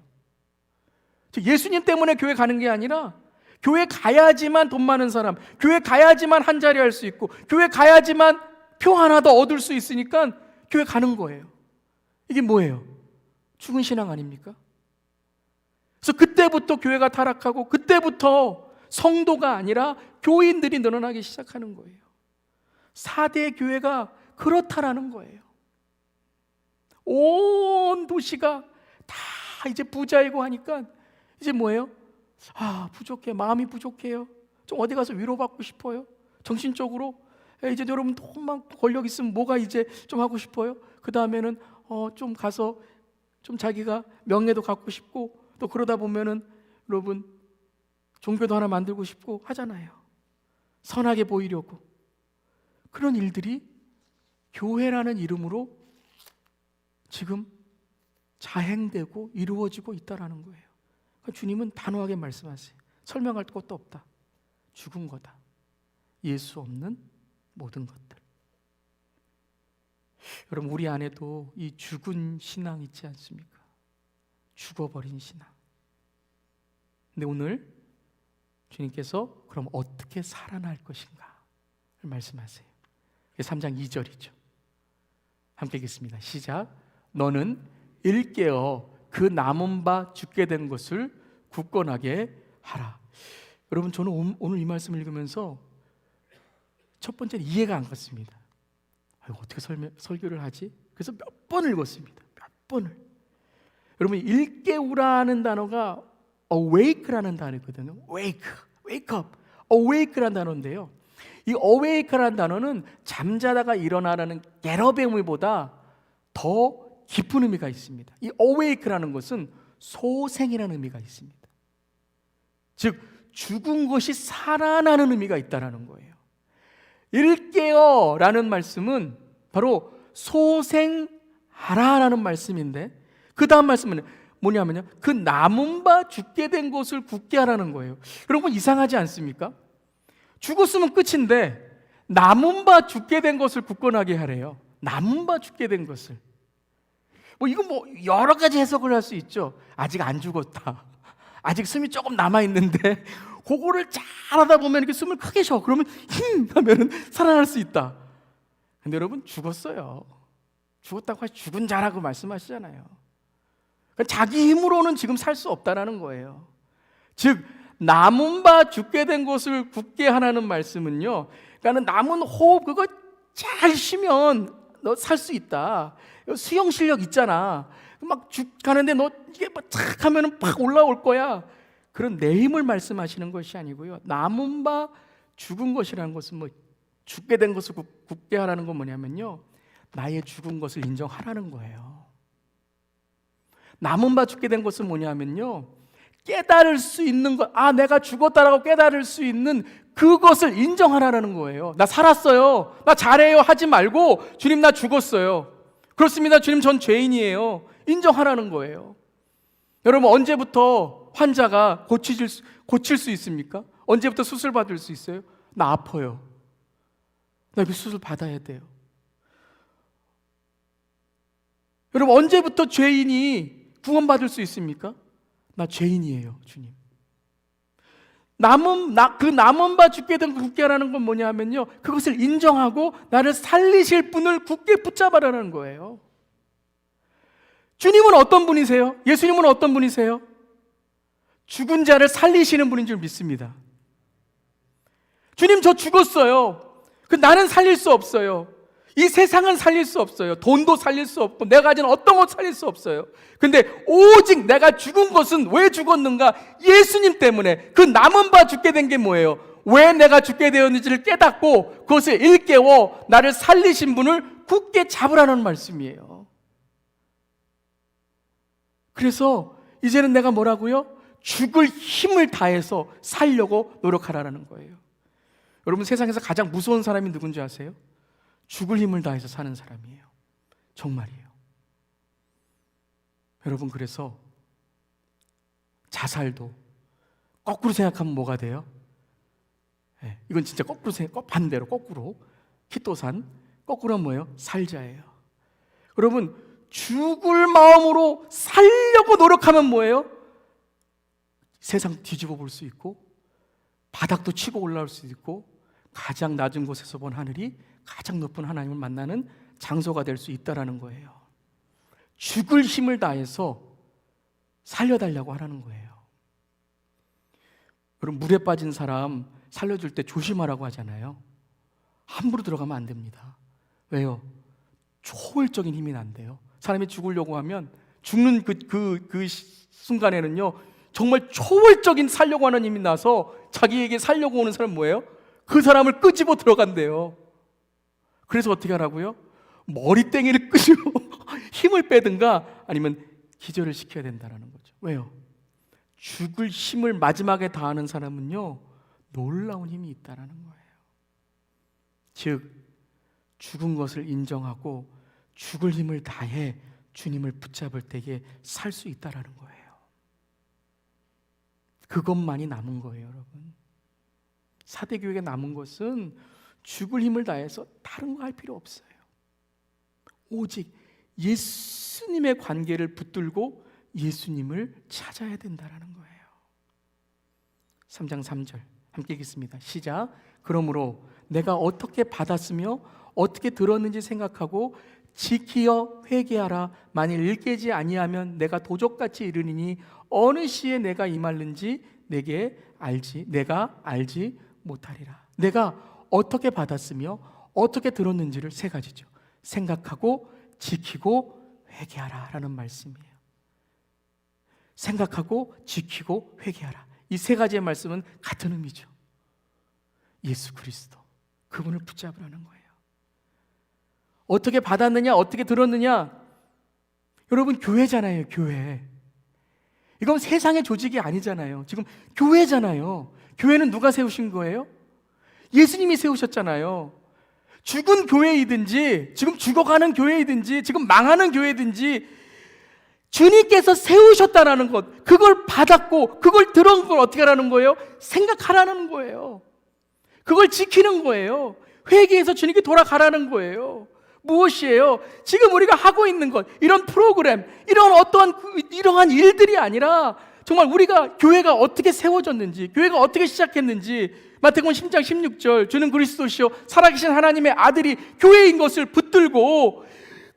예수님 때문에 교회 가는 게 아니라 교회 가야지만 돈 많은 사람, 교회 가야지만 한 자리 할 수 있고, 교회 가야지만 표 하나 더 얻을 수 있으니까 교회 가는 거예요. 이게 뭐예요? 죽은 신앙 아닙니까? 그래서 그때부터 교회가 타락하고 그때부터 성도가 아니라 교인들이 늘어나기 시작하는 거예요. 4대 교회가 그렇다라는 거예요. 온 도시가 다 이제 부자이고 하니까 이제 뭐예요? 부족해, 마음이 부족해요. 좀 어디 가서 위로받고 싶어요. 정신적으로 이제 여러분 돈만 권력 있으면 뭐가 이제 좀 하고 싶어요. 그 다음에는 좀 가서 좀 자기가 명예도 갖고 싶고, 또 그러다 보면은 여러분 종교도 하나 만들고 싶고 하잖아요. 선하게 보이려고. 그런 일들이 교회라는 이름으로 지금 자행되고 이루어지고 있다라는 거예요. 그러니까 주님은 단호하게 말씀하세요. 설명할 것도 없다. 죽은 거다. 예수 없는 모든 것들. 여러분, 우리 안에도 이 죽은 신앙 있지 않습니까? 죽어버린 신앙. 근데 오늘 주님께서 그럼 어떻게 살아날 것인가 말씀하세요. 3장 2절이죠. 함께 읽겠습니다. 시작. 너는 일깨어 그 남은 바 죽게 된 것을 굳건하게 하라. 여러분, 저는 오늘 이 말씀을 읽으면서 첫 번째는 이해가 안 갔습니다. 어떻게 설교를 하지? 그래서 몇 번 읽었습니다. 몇 번을. 여러분, 일깨우라는 단어가 awake라는 단어거든요. wake up, awake라는 단어인데요, 이 awake라는 단어는 잠자다가 일어나라는 get up의 의미보다 더 깊은 의미가 있습니다. 이 awake라는 것은 소생이라는 의미가 있습니다. 즉 죽은 것이 살아나는 의미가 있다는 거예요. 일깨어라는 말씀은 바로 소생하는 하라라는 말씀인데, 그 다음 말씀은 뭐냐면요, 그 남은 바 죽게 된 것을 굳게 하라는 거예요. 여러분, 이상하지 않습니까? 죽었으면 끝인데 남은 바 죽게 된 것을 굳건하게 하래요. 남은 바 죽게 된 것을. 이거 여러 가지 해석을 할 수 있죠. 아직 안 죽었다, 아직 숨이 조금 남아있는데 그거를 잘 하다 보면 이렇게 숨을 크게 쉬어. 그러면 힘 하면은 살아날 수 있다. 근데 여러분, 죽었어요. 죽었다고 하시, 죽은 자라고 말씀하시잖아요. 그러니까 자기 힘으로는 지금 살 수 없다라는 거예요. 즉, 남은 바 죽게 된 것을 굳게 하라는 말씀은요, 그러니까 남은 호흡 그거 잘 쉬면 너 살 수 있다. 수영 실력 있잖아. 막 가는데 너 이게 탁 하면은 팍 올라올 거야. 그런 내 힘을 말씀하시는 것이 아니고요, 남은 바 죽은 것이라는 것은 죽게 된 것을 굳게 하라는 건 뭐냐면요, 나의 죽은 것을 인정하라는 거예요. 남은 바 죽게 된 것은 뭐냐면요, 깨달을 수 있는 것, 내가 죽었다라고 깨달을 수 있는 그것을 인정하라는 거예요. 나 살았어요, 나 잘해요 하지 말고, 주님 나 죽었어요, 그렇습니다, 주님 전 죄인이에요, 인정하라는 거예요. 여러분, 언제부터 환자가 고칠 수 있습니까? 언제부터 수술 받을 수 있어요? 나 아파요, 나 그 수술 받아야 돼요. 여러분, 언제부터 죄인이 구원받을 수 있습니까? 나 죄인이에요, 주님. 그 남은 바 죽게 된 굳게 하라는 건 뭐냐면요, 그것을 인정하고 나를 살리실 분을 굳게 붙잡아라는 거예요. 주님은 어떤 분이세요? 예수님은 어떤 분이세요? 죽은 자를 살리시는 분인 줄 믿습니다. 주님, 저 죽었어요. 나는 살릴 수 없어요. 이 세상은 살릴 수 없어요. 돈도 살릴 수 없고 내가 가진 어떤 것 살릴 수 없어요. 근데 오직 내가 죽은 것은 왜 죽었는가? 예수님 때문에. 그 남은 바 죽게 된 게 뭐예요? 왜 내가 죽게 되었는지를 깨닫고 그것을 일깨워 나를 살리신 분을 굳게 잡으라는 말씀이에요. 그래서 이제는 내가 뭐라고요? 죽을 힘을 다해서 살려고 노력하라는 거예요. 여러분, 세상에서 가장 무서운 사람이 누군지 아세요? 죽을 힘을 다해서 사는 사람이에요. 정말이에요. 여러분, 그래서 자살도 거꾸로 생각하면 뭐가 돼요? 이건 진짜 반대로 거꾸로. 키토산 거꾸로 뭐예요? 살자예요. 여러분, 죽을 마음으로 살려고 노력하면 뭐예요? 세상 뒤집어 볼 수 있고, 바닥도 치고 올라올 수 있고, 가장 낮은 곳에서 본 하늘이 가장 높은 하나님을 만나는 장소가 될 수 있다라는 거예요. 죽을 힘을 다해서 살려달라고 하라는 거예요. 여러분, 물에 빠진 사람 살려줄 때 조심하라고 하잖아요. 함부로 들어가면 안 됩니다. 왜요? 초월적인 힘이 난대요. 사람이 죽으려고 하면 죽는 그 순간에는요, 정말 초월적인 살려고 하는 힘이 나서 자기에게 살려고 오는 사람은 뭐예요? 그 사람을 끄집어 들어간대요. 그래서 어떻게 하라고요? 머리땡이를 끄집어 힘을 빼든가 아니면 기절을 시켜야 된다는 거죠. 왜요? 죽을 힘을 마지막에 다하는 사람은요, 놀라운 힘이 있다는 거예요. 즉, 죽은 것을 인정하고 죽을 힘을 다해 주님을 붙잡을 때에 살 수 있다는 거예요. 그것만이 남은 거예요, 여러분. 사대교회에 남은 것은 죽을 힘을 다해서 다른 거 할 필요 없어요. 오직 예수님의 관계를 붙들고 예수님을 찾아야 된다는 거예요. 3장 3절 함께 읽겠습니다. 시작. 그러므로 내가 어떻게 받았으며 어떻게 들었는지 생각하고 지키어 회개하라. 만일 일깨지 아니하면 내가 도적같이 이르니니 어느 시에 내가 임할는지 내가 알지 못하리라. 내가 어떻게 받았으며 어떻게 들었는지를 세 가지죠. 생각하고 지키고 회개하라 라는 말씀이에요. 생각하고 지키고 회개하라. 이 세 가지의 말씀은 같은 의미죠. 예수 그리스도, 그분을 붙잡으라는 거예요. 어떻게 받았느냐, 어떻게 들었느냐? 여러분, 교회잖아요, 교회. 이건 세상의 조직이 아니잖아요. 지금 교회잖아요. 교회는 누가 세우신 거예요? 예수님이 세우셨잖아요. 죽은 교회이든지 지금 죽어가는 교회이든지 지금 망하는 교회든지 주님께서 세우셨다라는 것, 그걸 받았고 그걸 들은 걸 어떻게 하라는 거예요? 생각하라는 거예요. 그걸 지키는 거예요. 회개해서 주님께 돌아가라는 거예요. 무엇이에요? 지금 우리가 하고 있는 것, 이런 프로그램, 이러한 일들이 아니라 정말 우리가 교회가 어떻게 세워졌는지, 교회가 어떻게 시작했는지, 마태복음 10장 16절, 주는 그리스도시요 살아계신 하나님의 아들이 교회인 것을 붙들고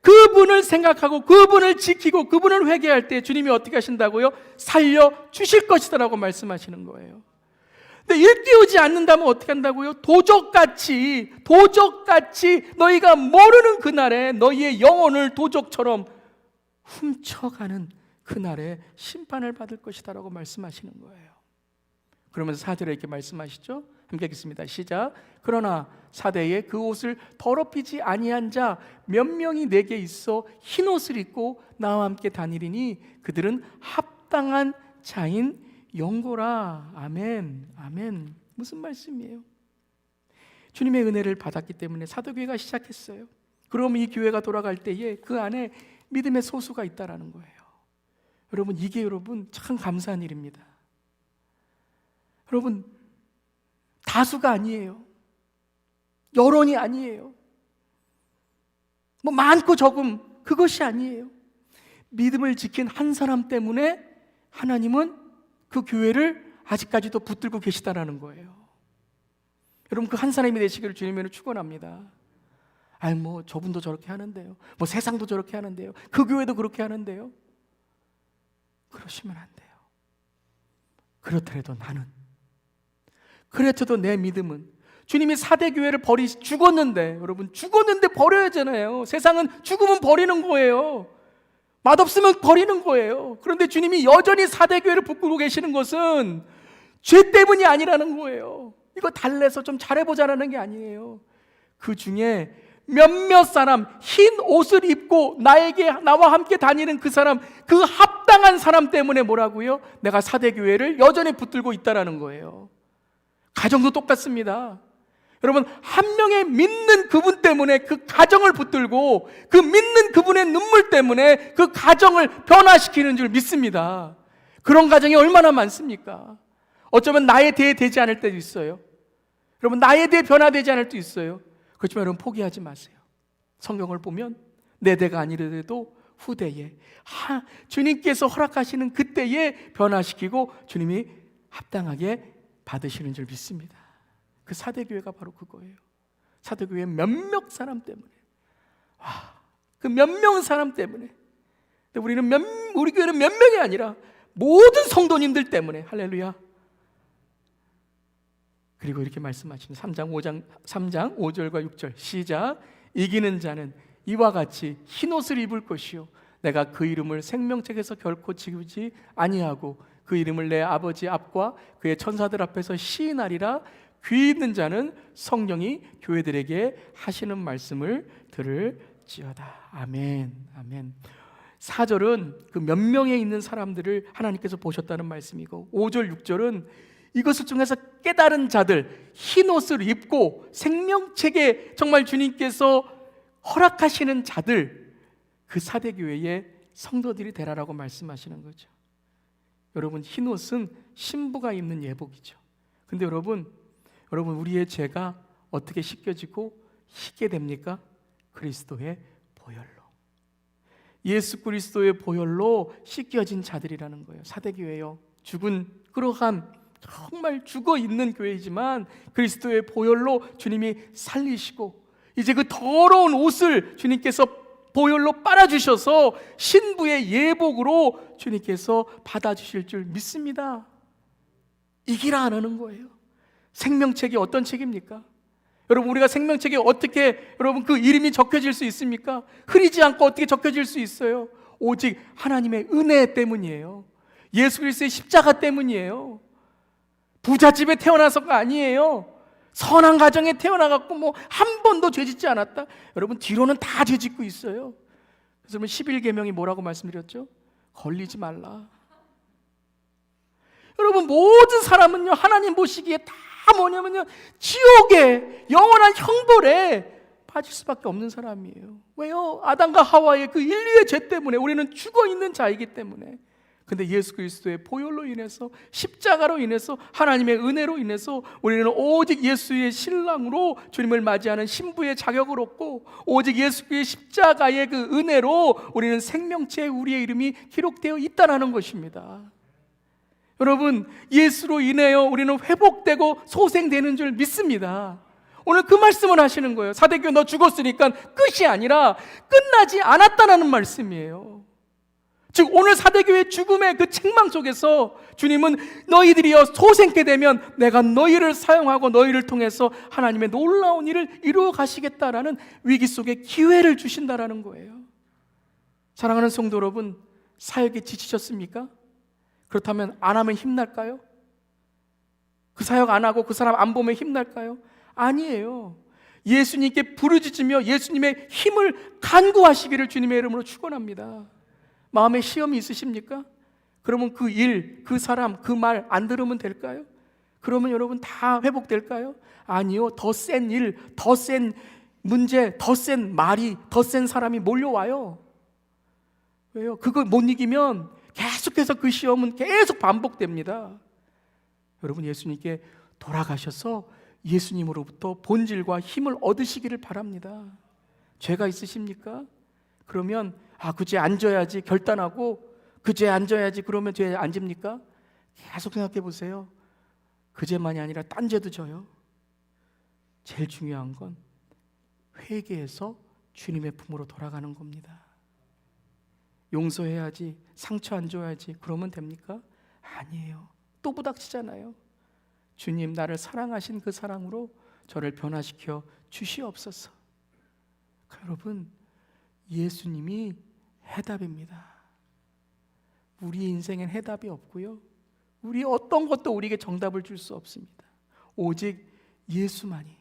그분을 생각하고 그분을 지키고 그분을 회개할 때 주님이 어떻게 하신다고요? 살려주실 것이다라고 말씀하시는 거예요. 근데 일깨우지 않는다면 어떻게 한다고요? 도적같이 너희가 모르는 그날에 너희의 영혼을 도적처럼 훔쳐가는 그날에 심판을 받을 것이다라고 말씀하시는 거예요. 그러면서 4절에 이렇게 말씀하시죠. 함께 읽겠습니다. 시작. 그러나 사대에 그 옷을 더럽히지 아니한 자 몇 명이 내게 있어 흰 옷을 입고 나와 함께 다니리니 그들은 합당한 자인 영고라. 아멘. 아멘. 무슨 말씀이에요? 주님의 은혜를 받았기 때문에 사도교회가 시작했어요. 그럼 이 교회가 돌아갈 때에 그 안에 믿음의 소수가 있다라는 거예요. 여러분, 이게 여러분 참 감사한 일입니다. 여러분, 다수가 아니에요. 여론이 아니에요. 뭐 많고 적음, 그것이 아니에요. 믿음을 지킨 한 사람 때문에 하나님은 그 교회를 아직까지도 붙들고 계시다라는 거예요. 여러분, 그 한 사람이 되시기를 주님으로 축원합니다. 아니 뭐 저분도 저렇게 하는데요, 뭐 세상도 저렇게 하는데요, 그 교회도 그렇게 하는데요. 그러시면 안 돼요. 그렇더라도 나는, 그렇더라도 내 믿음은, 주님이 사대교회를 죽었는데, 여러분 죽었는데 버려야 하잖아요. 세상은 죽으면 버리는 거예요. 맛없으면 버리는 거예요. 그런데 주님이 여전히 사대교회를 붙들고 계시는 것은 죄 때문이 아니라는 거예요. 이거 달래서 좀 잘해보자라는 게 아니에요. 그 중에 몇몇 사람, 흰 옷을 입고 나와 함께 다니는 그 사람, 그 합당한 사람 때문에 뭐라고요? 내가 사대교회를 여전히 붙들고 있다라는 거예요. 가정도 똑같습니다. 여러분, 한 명의 믿는 그분 때문에 그 가정을 붙들고 그 믿는 그분의 눈물 때문에 그 가정을 변화시키는 줄 믿습니다. 그런 가정이 얼마나 많습니까? 어쩌면 나에 대해 되지 않을 때도 있어요. 여러분, 나에 대해 변화되지 않을 때도 있어요. 그렇지만 여러분, 포기하지 마세요. 성경을 보면 내 대가 아니더라도 후대에 주님께서 허락하시는 그때에 변화시키고 주님이 합당하게 받으시는 줄 믿습니다. 그 사대교회가 바로 그거예요. 사대교회 몇몇 사람 때문에, 그 몇 명 사람 때문에. 근데 우리 교회는 몇 명이 아니라 모든 성도님들 때문에. 할렐루야. 그리고 이렇게 말씀하시는 3장 5절과 6절 시작. 이기는 자는 이와 같이 흰옷을 입을 것이요 내가 그 이름을 생명책에서 결코 지우지 아니하고 그 이름을 내 아버지 앞과 그의 천사들 앞에서 시인하리라. 귀 있는 자는 성령이 교회들에게 하시는 말씀을 들을지어다. 아멘. 아멘. 4절은 그 몇 명에 있는 사람들을 하나님께서 보셨다는 말씀이고, 5절 6절은 이것을 통해서 깨달은 자들, 흰 옷을 입고 생명책에 정말 주님께서 허락하시는 자들, 그 사대교회의 성도들이 되라라고 말씀하시는 거죠. 여러분, 흰 옷은 신부가 입는 예복이죠. 근데 여러분 우리의 죄가 어떻게 씻겨지고 희게 됩니까? 그리스도의 보혈로. 예수 그리스도의 보혈로 씻겨진 자들이라는 거예요. 사대교회요, 죽은 그러한 정말 죽어 있는 교회이지만 그리스도의 보혈로 주님이 살리시고 이제 그 더러운 옷을 주님께서 보혈로 빨아주셔서 신부의 예복으로 주님께서 받아주실 줄 믿습니다. 이기라 안 하는 거예요. 생명책이 어떤 책입니까? 여러분, 우리가 생명책에 어떻게 여러분 그 이름이 적혀질 수 있습니까? 흐리지 않고 어떻게 적혀질 수 있어요? 오직 하나님의 은혜 때문이에요. 예수 그리스도의 십자가 때문이에요. 부잣집에 태어나서가 아니에요. 선한 가정에 태어나갖고 뭐 한 번도 죄짓지 않았다. 여러분, 뒤로는 다 죄짓고 있어요. 그래서 11계명이 뭐라고 말씀드렸죠? 걸리지 말라. 여러분, 모든 사람은요, 하나님 보시기에 다 뭐냐면요, 지옥에 영원한 형벌에 빠질 수밖에 없는 사람이에요. 왜요? 아담과 하와의 그 인류의 죄 때문에 우리는 죽어 있는 자이기 때문에. 근데 예수 그리스도의 보혈로 인해서, 십자가로 인해서, 하나님의 은혜로 인해서 우리는 오직 예수의 신랑으로 주님을 맞이하는 신부의 자격을 얻고, 오직 예수의 십자가의 그 은혜로 우리는 생명체에 우리의 이름이 기록되어 있다는 것입니다. 여러분, 예수로 인하여 우리는 회복되고 소생되는 줄 믿습니다. 오늘 그 말씀을 하시는 거예요. 사대교회 너 죽었으니까 끝이 아니라 끝나지 않았다는 말씀이에요. 즉 오늘 사대교회의 죽음의 그 책망 속에서 주님은 너희들이여 소생케 되면 내가 너희를 사용하고 너희를 통해서 하나님의 놀라운 일을 이루어 가시겠다라는 위기 속에 기회를 주신다라는 거예요. 사랑하는 성도 여러분, 사역에 지치셨습니까? 그렇다면 안 하면 힘날까요? 그 사역 안 하고 그 사람 안 보면 힘날까요? 아니에요. 예수님께 부르짖으며 예수님의 힘을 간구하시기를 주님의 이름으로 축원합니다. 마음에 시험이 있으십니까? 그러면 그 일, 그 사람, 그 말 안 들으면 될까요? 그러면 여러분 다 회복될까요? 아니요. 더 센 일, 더 센 문제, 더 센 말이, 더 센 사람이 몰려와요. 왜요? 그걸 못 이기면 계속해서 그 시험은 계속 반복됩니다. 여러분, 예수님께 돌아가셔서 예수님으로부터 본질과 힘을 얻으시기를 바랍니다. 죄가 있으십니까? 그러면 그 죄 안 져야지 결단하고 그 죄 안 져야지 그러면 죄 안 집니까? 계속 생각해 보세요. 그 죄만이 아니라 딴 죄도 져요. 제일 중요한 건 회개해서 주님의 품으로 돌아가는 겁니다. 용서해야지, 상처 안 줘야지 그러면 됩니까? 아니에요. 또 부닥치잖아요. 주님, 나를 사랑하신 그 사랑으로 저를 변화시켜 주시옵소서. 여러분, 예수님이 해답입니다. 우리 인생엔 해답이 없고요, 우리 어떤 것도 우리에게 정답을 줄 수 없습니다. 오직 예수만이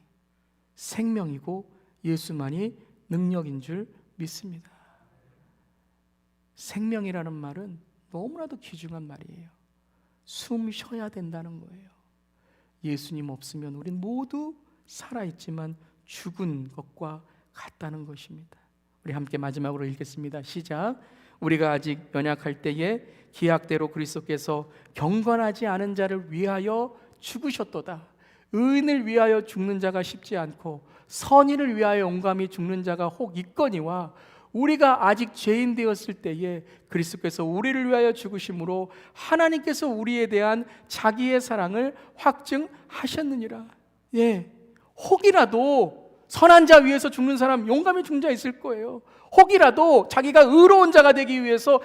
생명이고 예수만이 능력인 줄 믿습니다. 생명이라는 말은 너무나도 귀중한 말이에요. 숨 쉬어야 된다는 거예요. 예수님 없으면 우린 모두 살아있지만 죽은 것과 같다는 것입니다. 우리 함께 마지막으로 읽겠습니다. 시작. 우리가 아직 연약할 때에 기약대로 그리스도께서 경건하지 않은 자를 위하여 죽으셨도다. 의인을 위하여 죽는 자가 쉽지 않고 선인을 위하여 용감히 죽는 자가 혹 있거니와 우리가 아직 죄인 되었을 때에 그리스도께서 우리를 위하여 죽으심으로 하나님께서 우리에 대한 자기의 사랑을 확증하셨느니라. 혹이라도 선한 자 위해서 죽는 사람, 용감히 죽는 자 있을 거예요. 혹이라도 자기가 의로운 자가 되기 위해서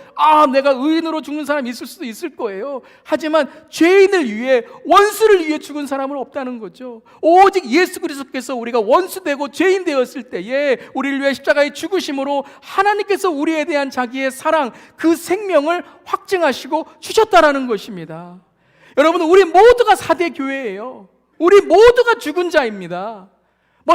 내가 의인으로 죽는 사람이 있을 수도 있을 거예요. 하지만 죄인을 위해, 원수를 위해 죽은 사람은 없다는 거죠. 오직 예수 그리스도께서 우리가 원수 되고 죄인 되었을 때에 우리를 위해 십자가에 죽으심으로 하나님께서 우리에 대한 자기의 사랑, 그 생명을 확증하시고 주셨다라는 것입니다. 여러분, 우리 모두가 사대 교회예요. 우리 모두가 죽은 자입니다.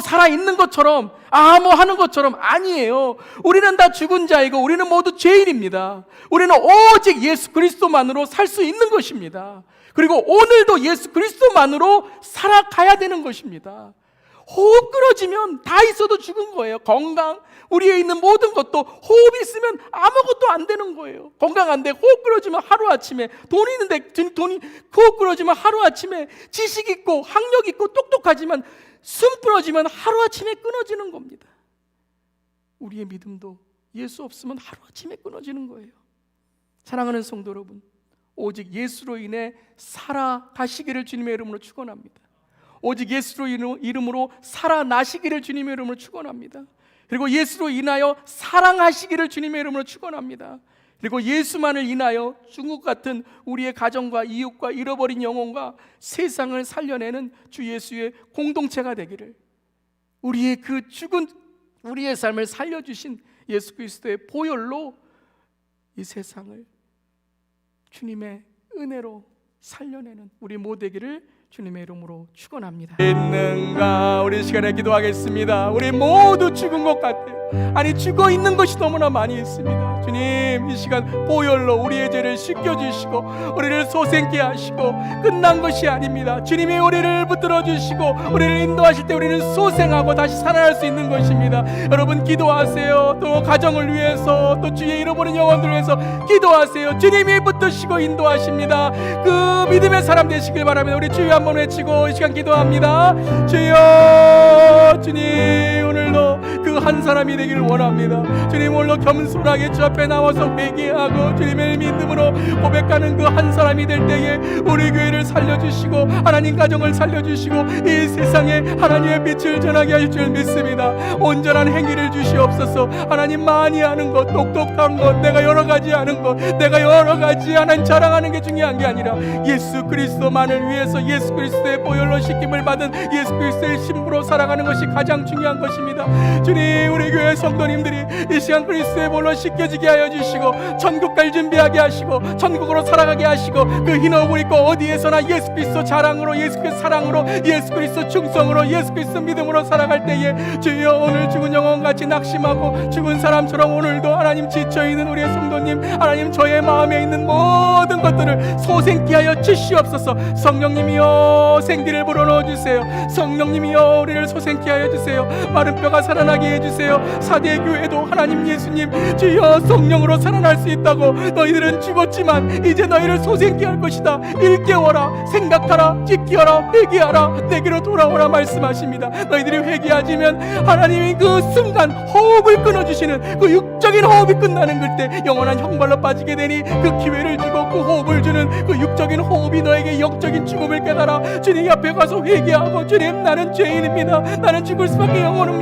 살아있는 것처럼 하는 것처럼 아니에요. 우리는 다 죽은 자이고 우리는 모두 죄인입니다. 우리는 오직 예수 그리스도만으로 살 수 있는 것입니다. 그리고 오늘도 예수 그리스도만으로 살아가야 되는 것입니다. 호흡 끊어지면 다 있어도 죽은 거예요. 건강, 우리에 있는 모든 것도 호흡이 있으면 아무것도 안 되는 거예요. 건강한데 호흡 끊어지면 하루아침에, 돈 있는데 돈이 호흡 끊어지면 하루아침에, 지식 있고 학력 있고 똑똑하지만 숨 끊어지면 하루아침에 끊어지는 겁니다. 우리의 믿음도 예수 없으면 하루아침에 끊어지는 거예요. 사랑하는 성도 여러분, 오직 예수로 인해 살아가시기를 주님의 이름으로 축원합니다. 오직 예수로 이름으로 살아나시기를 주님의 이름으로 축원합니다. 그리고 예수로 인하여 사랑하시기를 주님의 이름으로 축원합니다. 그리고 예수만을 인하여 중국 같은 우리의 가정과 이웃과 잃어버린 영혼과 세상을 살려내는 주 예수의 공동체가 되기를, 우리의 그 죽은 우리의 삶을 살려주신 예수 그리스도의 보혈로 이 세상을 주님의 은혜로 살려내는 우리 모두에게를 주님의 이름으로 축원합니다. 있는가? 우리 시간에 기도하겠습니다. 우리 모두 죽은 것 같아요. 아니, 죽어 있는 것이 너무나 많이 있습니다. 주님, 이 시간 보혈로 우리의 죄를 씻겨주시고 우리를 소생케 하시고 끝난 것이 아닙니다. 주님이 우리를 붙들어 주시고 우리를 인도하실 때 우리는 소생하고 다시 살아날 수 있는 것입니다. 여러분 기도하세요. 또 가정을 위해서, 또 주의 잃어버린 영혼들을 위해서 기도하세요. 주님이 붙드시고 인도하십니다. 그 믿음의 사람 되시길 바랍니다. 우리 주여 한번 외치고 이 시간 기도합니다. 주여, 주님 오늘도 그 한 사람이 되기를 원합니다. 주님, 오늘도 겸손하게 주 앞에 나와서 회개하고 주님의 믿음으로 고백하는 그 한 사람이 될 때에 우리 교회를 살려주시고 하나님 가정을 살려주시고 이 세상에 하나님의 빛을 전하게 하실 줄 믿습니다. 온전한 행위를 주시옵소서. 하나님, 많이 하는 것, 똑똑한 것, 내가 여러 가지 하는 것, 내가 여러 가지 하나님 자랑하는 게 중요한 게 아니라 예수 그리스도만을 위해서 예수 그리스도의 보혈로 씻김을 받은 예수 그리스도의 신부로 살아가는 것이 가장 중요한 것입니다. 주님, 우리 교회 성도님들이 이 시간 그리스도의 보혈로 씻겨지게 하여 주시고 천국 갈 준비하게 하시고 천국으로 살아가게 하시고 그 흰 옷을 입고 어디에서나 예수 그리스도 자랑으로, 예수 그리스도 사랑으로, 예수 그리스도 충성으로, 예수 그리스도 믿음으로 살아갈 때에 주여, 오늘 죽은 영혼같이 낙심하고 죽은 사람처럼 오늘도 하나님 지쳐있는 우리의 성도님, 하나님 저의 마음에 있는 모든 것들을 소생케 하여 주시옵소서. 성령님이여, 생기를 불어넣어주세요. 성령님이여, 우리를 소생케 하여 주세요. 마른 뼈가 살아나게 해주세요. 사대교회도 하나님 예수님 주여 성령으로 살아날 수 있다고, 너희들은 죽었지만 이제 너희를 소생케 할 것이다. 일깨워라, 생각하라, 지키어라, 회개하라, 내게로 돌아오라 말씀하십니다. 너희들이 회개하지면 하나님이 그 순간 호흡을 끊어주시는 그 육적인 호흡이 끝나는 그때 영원한 형벌로 빠지게 되니 그 기회를 주고 그 호흡을 주는 그 육적인 호흡이 너에게 영적인 죽음을 깨달아 주님 앞에 가서 회개하고, 주님 나는 죄인입니다. 나는 죽을 수밖에 영원을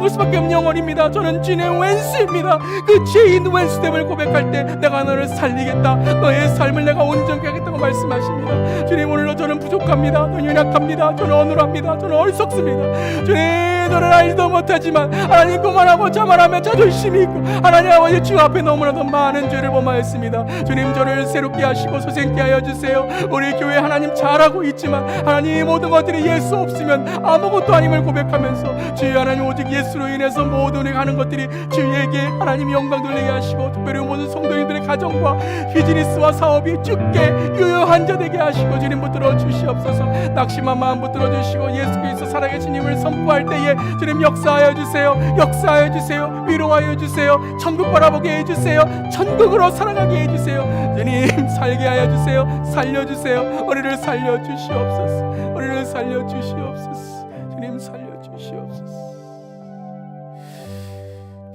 수밖에 없는 영혼입니다. 저는 주님의 왼수입니다. 그 죄인 왼수됨을 고백할 때 내가 너를 살리겠다. 너의 삶을 내가 온전케 하겠다고 말씀하십니다. 주님, 오늘도 저는 부족합니다. 저는 연약합니다. 저는 어눌합니다. 저는 어리석습니다. 주님, 저는 알지도 못하지만 하나님 그만하고 자만하면 자존심이 있고 하나님 아버지 주 앞에 너무나도 많은 죄를 범하였습니다. 주님, 저를 새롭게 하시고 소생케 하여 주세요. 우리 교회 하나님 잘하고 있지만 하나님 모든 것들이 예수 없으면 아무것도 아님을 고백하면서 주여 하나님 오직 예수로 인해서 모든 우리가 하는 것들이 주에게 하나님 영광 돌리게 하시고, 특별히 모든 성도님들의 가정과 비즈니스와 사업이 주께 유효한 자 되게 하시고 주님 붙들어 주시옵소서. 낙심한 마음 붙들어 주시고 예수 그리스도 살아계신 힘을 선포할 때에 주님 역사하여 주세요. 역사하여 주세요. 위로하여 주세요. 천국 바라보게 해주세요. 천국으로 살아가게 해주세요. 주님 살게 하여 주세요. 살려주세요. 우리를 살려주시옵소서. 우리를 살려주시옵소서. 주님 살려주시옵소서.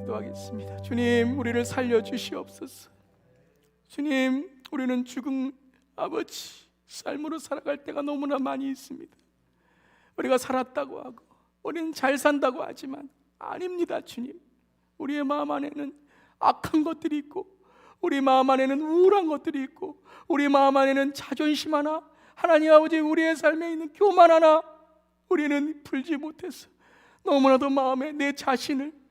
기도하겠습니다. 주님, 우리를 살려주시옵소서. 주님, 우리는 죽은 아버지 삶으로 살아갈 때가 너무나 많이 있습니다. 우리가 살았다고 하고 우리는 잘 산다고 하지만 아닙니다. 주님, 우리의 마음 안에는 악한 것들이 있고 우리 마음 안에는 우울한 것들이 있고 우리 마음 안에는 자존심 하나, 하나님 아버지 우리의 삶에 있는 교만 하나 우리는 풀지 못해서 너무나도 마음에 내 자신을,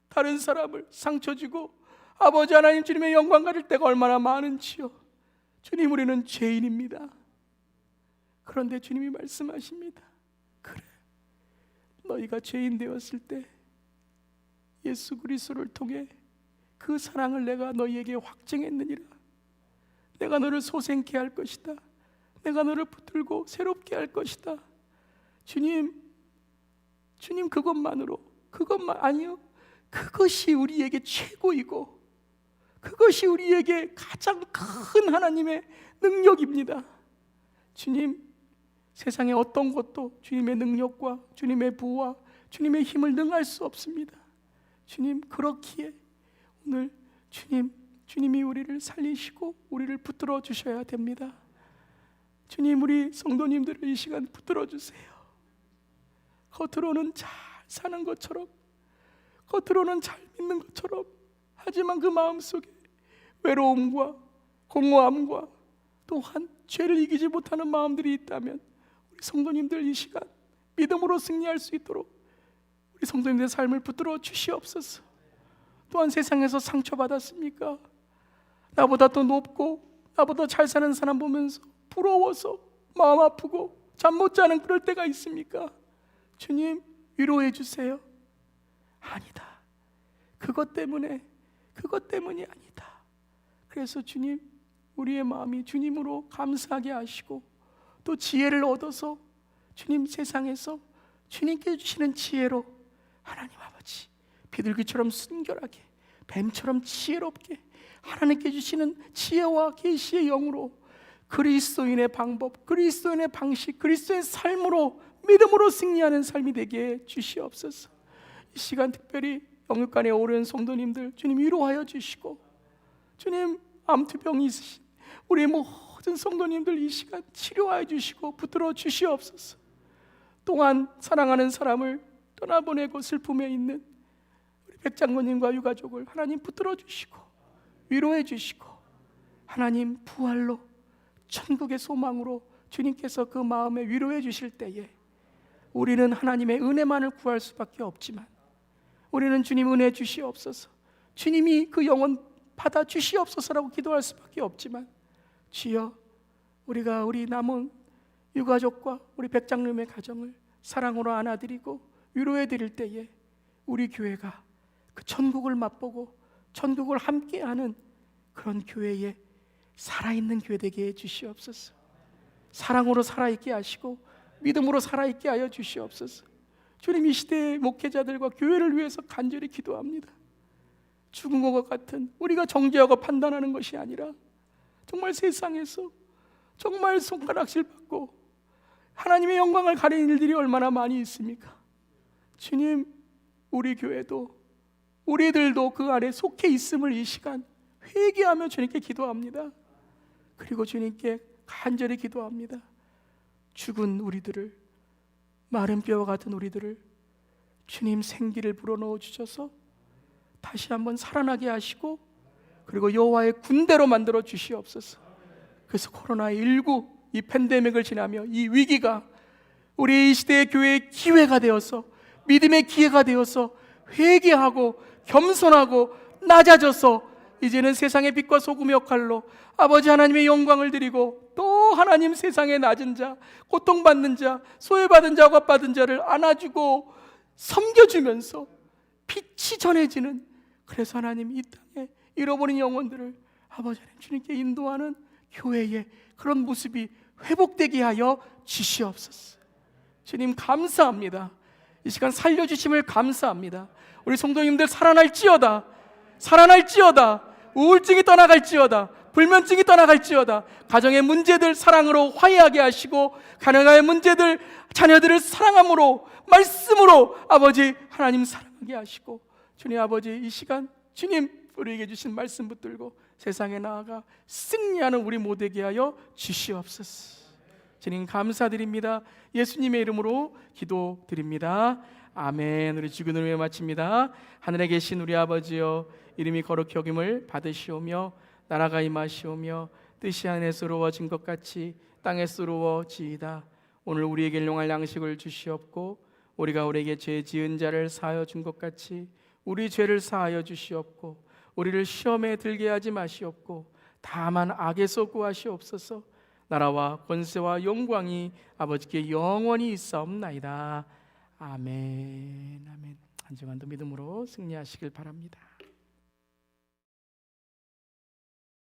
다른 사람을 상처 주고 아버지 하나님 주님의 영광 가질 때가 얼마나 많은지요. 주님, 우리는 죄인입니다. 그런데 주님이 말씀하십니다. 그래, 너희가 죄인 되었을 때 예수 그리스도를 통해 그 사랑을 내가 너희에게 확증했느니라. 내가 너를 소생케 할 것이다. 내가 너를 붙들고 새롭게 할 것이다. 주님 그것만 아니요, 그것이 우리에게 최고이고 그것이 우리에게 가장 큰 하나님의 능력입니다. 주님, 세상의 어떤 것도 주님의 능력과 주님의 부와 주님의 힘을 능할 수 없습니다. 주님, 그렇기에 오늘 주님이 우리를 살리시고 우리를 붙들어 주셔야 됩니다. 주님, 우리 성도님들을 이 시간 붙들어 주세요. 겉으로는 잘 사는 것처럼, 겉으로는 잘 믿는 것처럼, 하지만 그 마음속에 외로움과 공허함과 또한 죄를 이기지 못하는 마음들이 있다면 우리 성도님들 이 시간 믿음으로 승리할 수 있도록 우리 성도님들의 삶을 붙들어 주시옵소서. 또한 세상에서 상처받았습니까? 나보다 더 높고 나보다 잘 사는 사람 보면서 부러워서 마음 아프고 잠 못 자는 그럴 때가 있습니까? 주님, 위로해 주세요. 아니다. 그것 때문이 아니다. 그래서 주님, 우리의 마음이 주님으로 감사하게 하시고 또 지혜를 얻어서 주님, 세상에서 주님께 주시는 지혜로 하나님 아버지, 비둘기처럼 순결하게, 뱀처럼 지혜롭게 하나님께 주시는 지혜와 계시의 영으로 그리스도인의 방법, 그리스도인의 방식, 그리스도의 삶으로, 믿음으로 승리하는 삶이 되게 주시옵소서. 이 시간 특별히 영육간에 오른 성도님들 주님 위로하여 주시고, 주님 암투병이 있으신 우리 모든 성도님들 이 시간 치료하여 주시고 붙들어 주시옵소서. 또한 사랑하는 사람을 떠나보내고 슬픔에 있는 우리 백장로님과 유가족을 하나님 붙들어 주시고 위로해 주시고, 하나님 부활로 천국의 소망으로 주님께서 그 마음에 위로해 주실 때에 우리는 하나님의 은혜만을 구할 수밖에 없지만, 우리는 주님 은혜 주시옵소서, 주님이 그 영혼 받아 주시옵소서라고 기도할 수밖에 없지만, 주여 우리가 우리 남은 유가족과 우리 백장님의 가정을 사랑으로 안아드리고 위로해 드릴 때에 우리 교회가 그 천국을 맛보고 천국을 함께하는 그런 교회에 살아있는 교회 되게 해 주시옵소서. 사랑으로 살아있게 하시고 믿음으로 살아있게 하여 주시옵소서. 주님, 이 시대의 목회자들과 교회를 위해서 간절히 기도합니다. 죽은 것 같은 우리가 정죄하고 판단하는 것이 아니라 정말 세상에서 정말 손가락질 받고 하나님의 영광을 가리는 일들이 얼마나 많이 있습니까? 주님, 우리 교회도 우리들도 그 안에 속해 있음을 이 시간 회개하며 주님께 기도합니다. 그리고 주님께 간절히 기도합니다. 죽은 우리들을, 마른 뼈와 같은 우리들을 주님 생기를 불어넣어 주셔서 다시 한번 살아나게 하시고, 그리고 여호와의 군대로 만들어 주시옵소서. 그래서 코로나19 이 팬데믹을 지나며 이 위기가 우리 이 시대의 교회의 기회가 되어서, 믿음의 기회가 되어서 회개하고 겸손하고 낮아져서 이제는 세상의 빛과 소금의 역할로 아버지 하나님의 영광을 드리고, 또 하나님 세상의 낮은 자, 고통받는 자, 소외받은 자, 억압받은 자를 안아주고 섬겨주면서 빛이 전해지는, 그래서 하나님 이 땅에 잃어버린 영혼들을 아버지 하나님 주님께 인도하는 교회의 그런 모습이 회복되게 하여 주시옵소서. 주님 감사합니다. 이 시간 살려주심을 감사합니다. 우리 성도님들 살아날지어다, 살아날지어다. 우울증이 떠나갈지어다, 불면증이 떠나갈지어다. 가정의 문제들 사랑으로 화해하게 하시고, 가정의 문제들 자녀들을 사랑함으로, 말씀으로 아버지 하나님 사랑하게 하시고, 주님 아버지 이 시간 주님 우리에게 주신 말씀 붙들고 세상에 나아가 승리하는 우리 모두에게 하여 주시옵소서. 주님 감사드립니다. 예수님의 이름으로 기도드립니다. 아멘. 우리 주기도 위해 마칩니다. 하늘에 계신 우리 아버지여, 이름이 거룩히 여김을 받으시오며 나라가 임하시오며 뜻이 하늘에서 이루어진 것 같이 땅에서 이루어지이다. 오늘 우리에게 일용할 양식을 주시옵고, 우리가 우리에게 죄 지은 자를 사하여 준 것 같이 우리 죄를 사하여 주시옵고, 우리를 시험에 들게 하지 마시옵고 다만 악에서 구하시옵소서. 나라와 권세와 영광이 아버지께 영원히 있사옵나이다. 아멘. 아멘. 한 주간도 믿음으로 승리하시길 바랍니다.